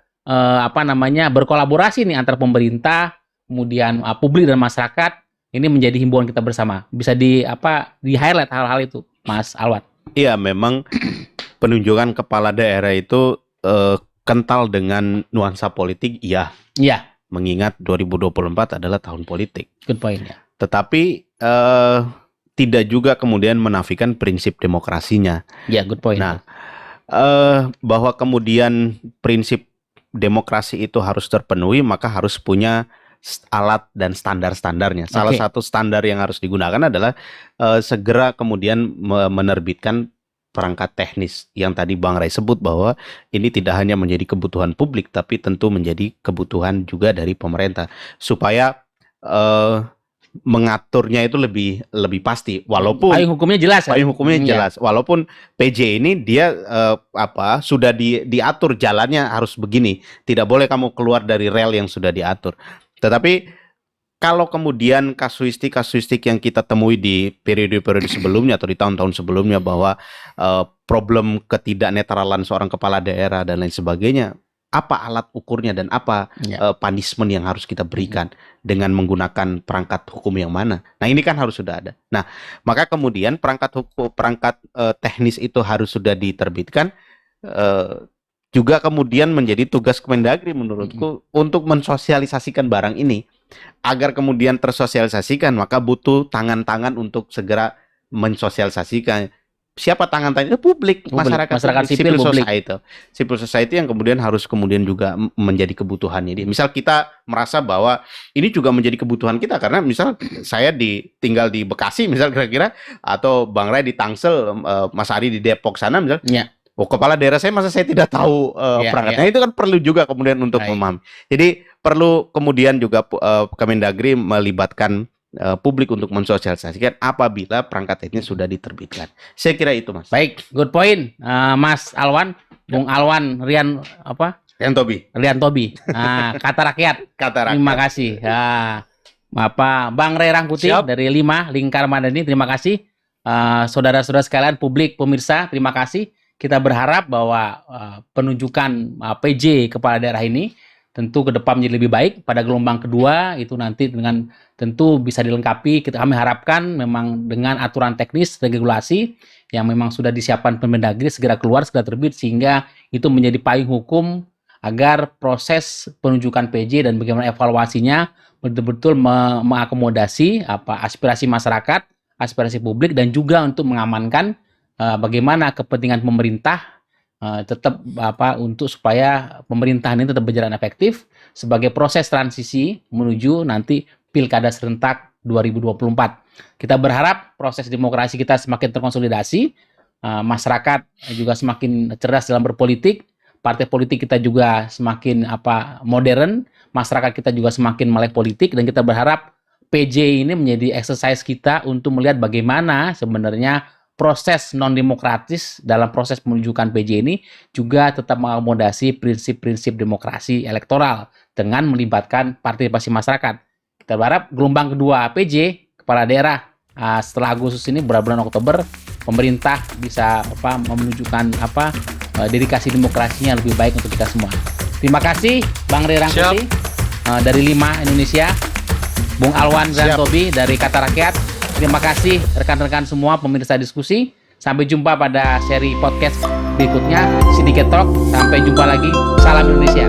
berkolaborasi nih antara pemerintah, kemudian publik dan masyarakat. Ini menjadi himbauan kita bersama. Bisa di highlight hal-hal itu, Mas Alwan. Iya, memang penunjukan kepala daerah itu kental dengan nuansa politik, iya. Iya. Mengingat 2024 adalah tahun politik. Good point ya. Tetapi tidak juga kemudian menafikan prinsip demokrasinya. Ya, good point. Nah, bahwa kemudian prinsip demokrasi itu harus terpenuhi, maka harus punya alat dan standar-standarnya. Salah satu standar yang harus digunakan adalah segera kemudian menerbitkan perangkat teknis yang tadi Bang Ray sebut, bahwa ini tidak hanya menjadi kebutuhan publik, tapi tentu menjadi kebutuhan juga dari pemerintah, supaya mengaturnya itu lebih pasti. Walaupun payung hukumnya jelas. Payung hukumnya jelas. Walaupun PJ ini dia sudah diatur jalannya harus begini. Tidak boleh kamu keluar dari rel yang sudah diatur. Tetapi kalau kemudian kasuistik yang kita temui di periode-periode sebelumnya atau di tahun-tahun sebelumnya, bahwa problem ketidaknetralan seorang kepala daerah dan lain sebagainya, apa alat ukurnya dan apa punishment yang harus kita berikan dengan menggunakan perangkat hukum yang mana? Nah, ini kan harus sudah ada. Nah, maka kemudian perangkat teknis itu harus sudah diterbitkan. Juga kemudian menjadi tugas Kemendagri menurutku untuk mensosialisasikan barang ini. Agar kemudian tersosialisasikan, maka butuh tangan-tangan untuk segera mensosialisasikan. Siapa tangan-tangan itu? Publik, masyarakat sipil, civil society yang kemudian harus juga menjadi kebutuhannya. Misal kita merasa bahwa ini juga menjadi kebutuhan kita, karena misal saya tinggal di Bekasi misal kira-kira, atau Bang Ray di Tangsel, Mas Ari di Depok sana misal. Kepala daerah saya, masa saya tidak tahu perangkatnya? Itu kan perlu juga kemudian untuk memahami. Jadi perlu kemudian juga Kemendagri melibatkan publik untuk mensosialisasikan apabila perangkat teknis sudah diterbitkan. Saya kira itu, Mas. Baik, good point, Mas Alwan, Bung Alwan Rian Tobi. Kata Rakyat. Terima kasih. Bang Ray Rangkuti dari 5 Lingkar Madani, terima kasih. Saudara-saudara sekalian, publik, pemirsa, terima kasih. Kita berharap bahwa penunjukan PJ kepala daerah ini tentu ke depan menjadi lebih baik. Pada gelombang kedua itu nanti dengan tentu bisa dilengkapi. Kami harapkan memang dengan aturan teknis regulasi yang memang sudah disiapkan Kemendagri segera keluar, segera terbit, sehingga itu menjadi payung hukum agar proses penunjukan PJ dan bagaimana evaluasinya betul-betul mengakomodasi aspirasi masyarakat, aspirasi publik, dan juga untuk mengamankan bagaimana kepentingan pemerintah tetap untuk supaya pemerintahan ini tetap berjalan efektif sebagai proses transisi menuju nanti Pilkada serentak 2024. Kita berharap proses demokrasi kita semakin terkonsolidasi, masyarakat juga semakin cerdas dalam berpolitik, partai politik kita juga semakin modern, masyarakat kita juga semakin melek politik, dan kita berharap PJ ini menjadi exercise kita untuk melihat bagaimana sebenarnya proses non-demokratis dalam proses penunjukan PJ ini juga tetap mengakomodasi prinsip-prinsip demokrasi elektoral dengan melibatkan partisipasi masyarakat. Kita berharap gelombang kedua PJ kepala daerah setelah Agustus ini, bulan Oktober, pemerintah bisa menunjukkan dedikasi demokrasinya lebih baik untuk kita semua. Terima kasih Bang Ray Rangkuti dari 5 Indonesia, Bung Alwan Rian Tobi dari Kata Rakyat. Terima kasih rekan-rekan semua pemirsa diskusi. Sampai jumpa pada seri podcast berikutnya, Syndicate Talk. Sampai jumpa lagi. Salam Indonesia.